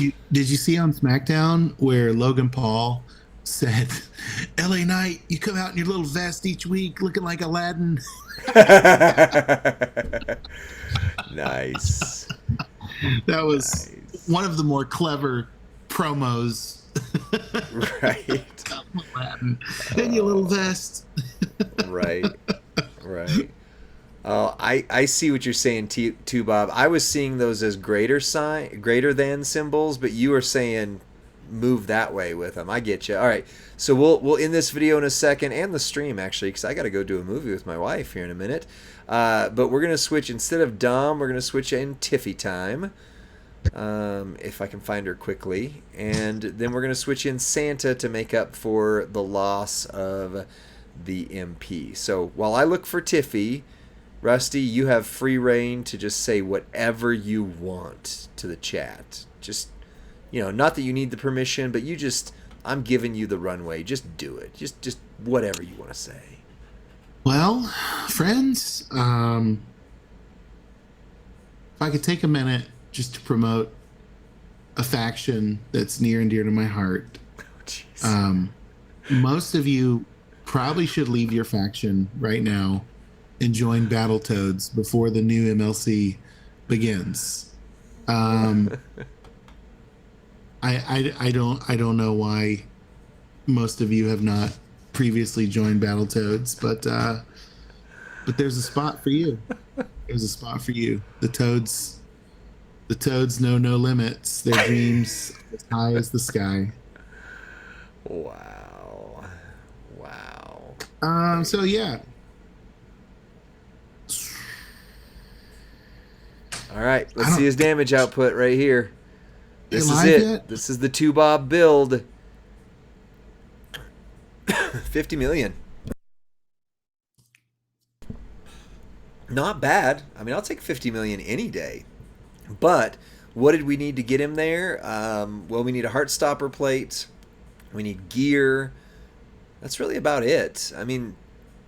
you see on SmackDown where Logan Paul said, "LA Knight, you come out in your little vest each week, looking like Aladdin." Nice. That was one of the more clever promos. Right. Aladdin. In your little vest. Right. Oh, I see what you're saying, too, Bob. I was seeing those as greater than symbols, but you are saying move that way with them. I get you. All right, so we'll end this video in a second, and the stream actually, because I got to go do a movie with my wife here in a minute. But we're gonna switch, instead of Dom, we're gonna switch in Tiffy time, if I can find her quickly, and then we're gonna switch in Santa to make up for the loss of the MP. So while I look for Tiffy, Rusty, you have free reign to just say whatever you want to the chat. Just, not that you need the permission, but I'm giving you the runway. Just do it. Just whatever you want to say. Well, friends, if I could take a minute just to promote a faction that's near and dear to my heart. Oh, most of you probably should leave your faction right now and join Battletoads before the new MLC begins. I don't know why most of you have not previously joined Battletoads, but there's a spot for you. There's a spot for you. The Toads know no limits. Their dreams as high as the sky. Wow. So yeah. All right, let's see his damage output right here. This is it. Yet? This is the 2-Bob build. 50 million. Not bad. I mean, I'll take 50 million any day. But what did we need to get him there? Well, we need a Heartstopper plate. We need gear. That's really about it. I mean,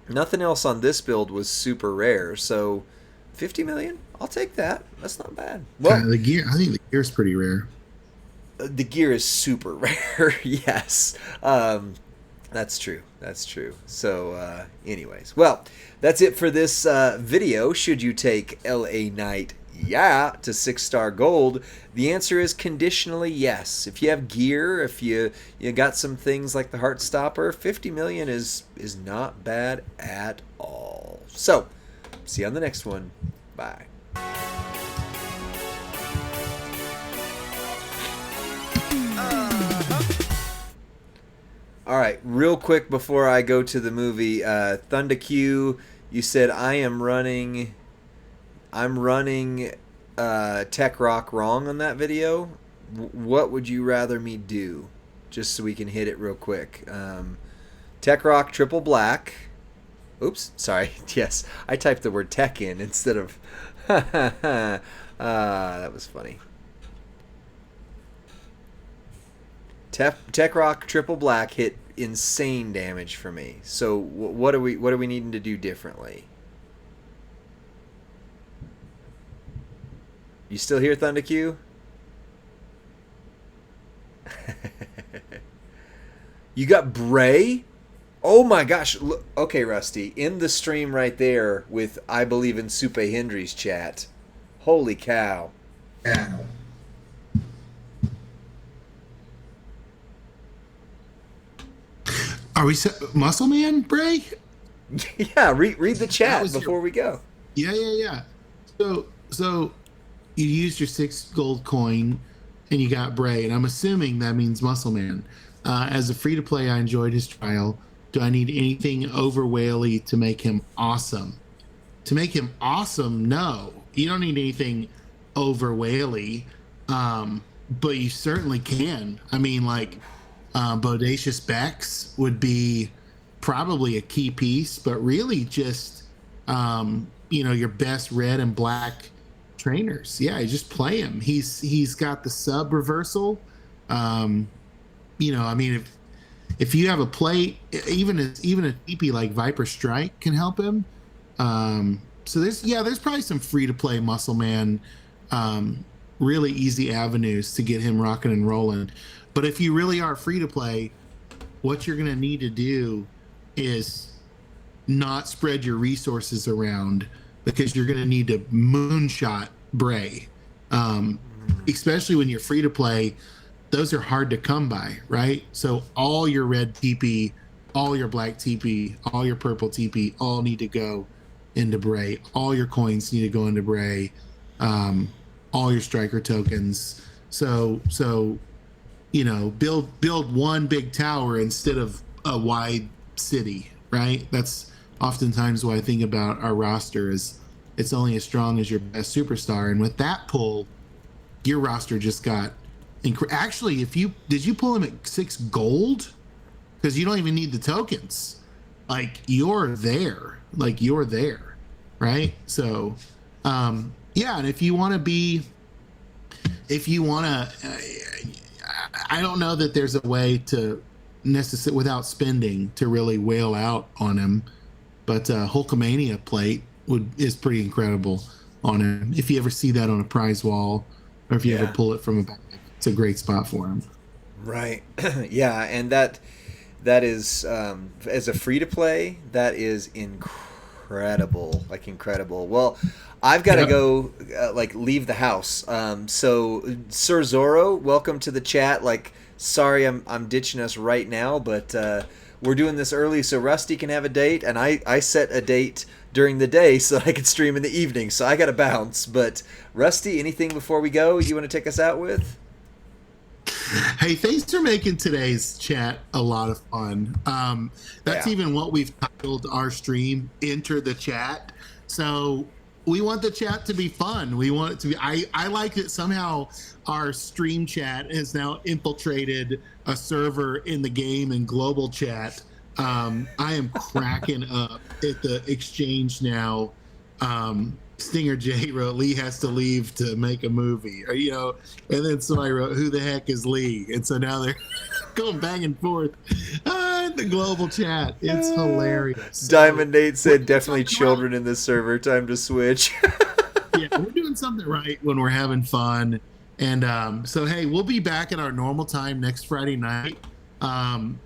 nothing else on this build was super rare. So 50 million, I'll take that. That's not bad. Well, The gear, I think the gear is pretty rare. the gear is super rare. Yes. That's true. That's true. So, anyways, well, that's it for this video. Should you take LA Knight, yeah, to 6-star gold? The answer is conditionally yes. If you have gear, if you got some things like the Heartstopper, 50 million is not bad at all. So, see you on the next one. Bye. All right, real quick before I go to the movie, Thunder Q, you said I'm running Tech Rock wrong on that video. What would you rather me do? Just so we can hit it real quick. Tech Rock triple black. Oops, sorry. Yes, I typed the word tech in instead of. That was funny. Tech Rock triple black hit insane damage for me. So what are we needing to do differently? You still here, Thunder Q? You got Bray? Oh my gosh. Look, okay, Rusty. In the stream right there with I Believe in Supe Hendry's chat. Holy cow. Yeah. Are we Muscle Man, Bray? Yeah, read the chat before we go. Yeah. So you used your 6 gold coin and you got Bray, and I'm assuming that means Muscle Man. As a free to play, I enjoyed his trial. Do I need anything over Whaley to make him awesome? To make him awesome, no. You don't need anything over Whaley, but you certainly can. I mean, like, Bodacious Bex would be probably a key piece, but really just, your best red and black trainers. Yeah, just play him. He's got the sub reversal. I mean, if you have a plate, even a TP like Viper Strike can help him. So there's probably some free to play Muscle Man, really easy avenues to get him rocking and rolling. But if you really are free to play, what you're going to need to do is not spread your resources around, because you're going to need to moonshot Bray, especially when you're free to play. Those are hard to come by, right? So all your red TP, all your black TP, all your purple TP, all need to go into Bray. All your coins need to go into Bray. All your striker tokens. So build one big tower instead of a wide city, right? That's oftentimes what I think about our roster is it's only as strong as your best superstar. And with that pull, your roster just got actually, did you pull him at 6 gold? Because you don't even need the tokens. Like you're there, right? So, and if you want to, I don't know that there's a way to necessarily without spending to really wail out on him, but Hulkamania plate is pretty incredible on him. If you ever see that on a prize wall, or if you ever pull it from a bag, it's a great spot for him. Right. Yeah, and that is as a free to play, that is incredible, incredible. Well, I've got to go leave the house. So Sir Zorro, welcome to the chat. Sorry I'm ditching us right now, but we're doing this early so Rusty can have a date, and I set a date during the day so I could stream in the evening. So I got to bounce. But Rusty, anything before we go you want to take us out with? Hey, thanks for making today's chat a lot of fun. That's even what we've titled our stream, Enter the Chat. So we want the chat to be fun. We want it to be, I like that somehow our stream chat has now infiltrated a server in the game and global chat. I am cracking up at the exchange now Stinger J wrote Lee has to leave to make a movie, or and then somebody wrote who the heck is Lee, and so now they're going back and forth in the global chat. It's hilarious. So Diamond Nate we're said doing definitely something right. children in the server. Time to switch. Yeah, we're doing something right when we're having fun. And so hey, we'll be back at our normal time next Friday night. Hopefully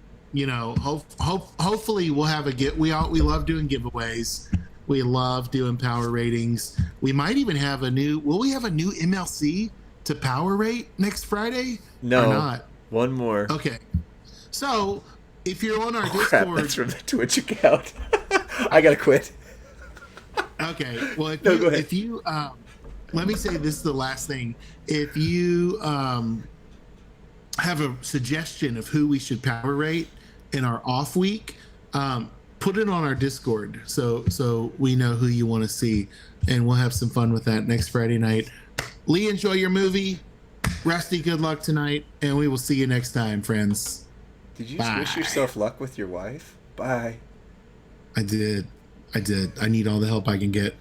we'll have we love doing giveaways. We love doing power ratings. We might even have will we have a new MLC to power rate next Friday? No. Or not? One more. Okay. So if you're on our Crap, Discord. that's from the Twitch account. I gotta quit. Okay. Well, if you let me say this is the last thing. If you have a suggestion of who we should power rate in our off week, put it on our Discord so we know who you want to see, and we'll have some fun with that next Friday night. Lee, enjoy your movie. Rusty, good luck tonight, and we will see you next time, friends. Did you just wish yourself luck with your wife? Bye. I did. I need all the help I can get.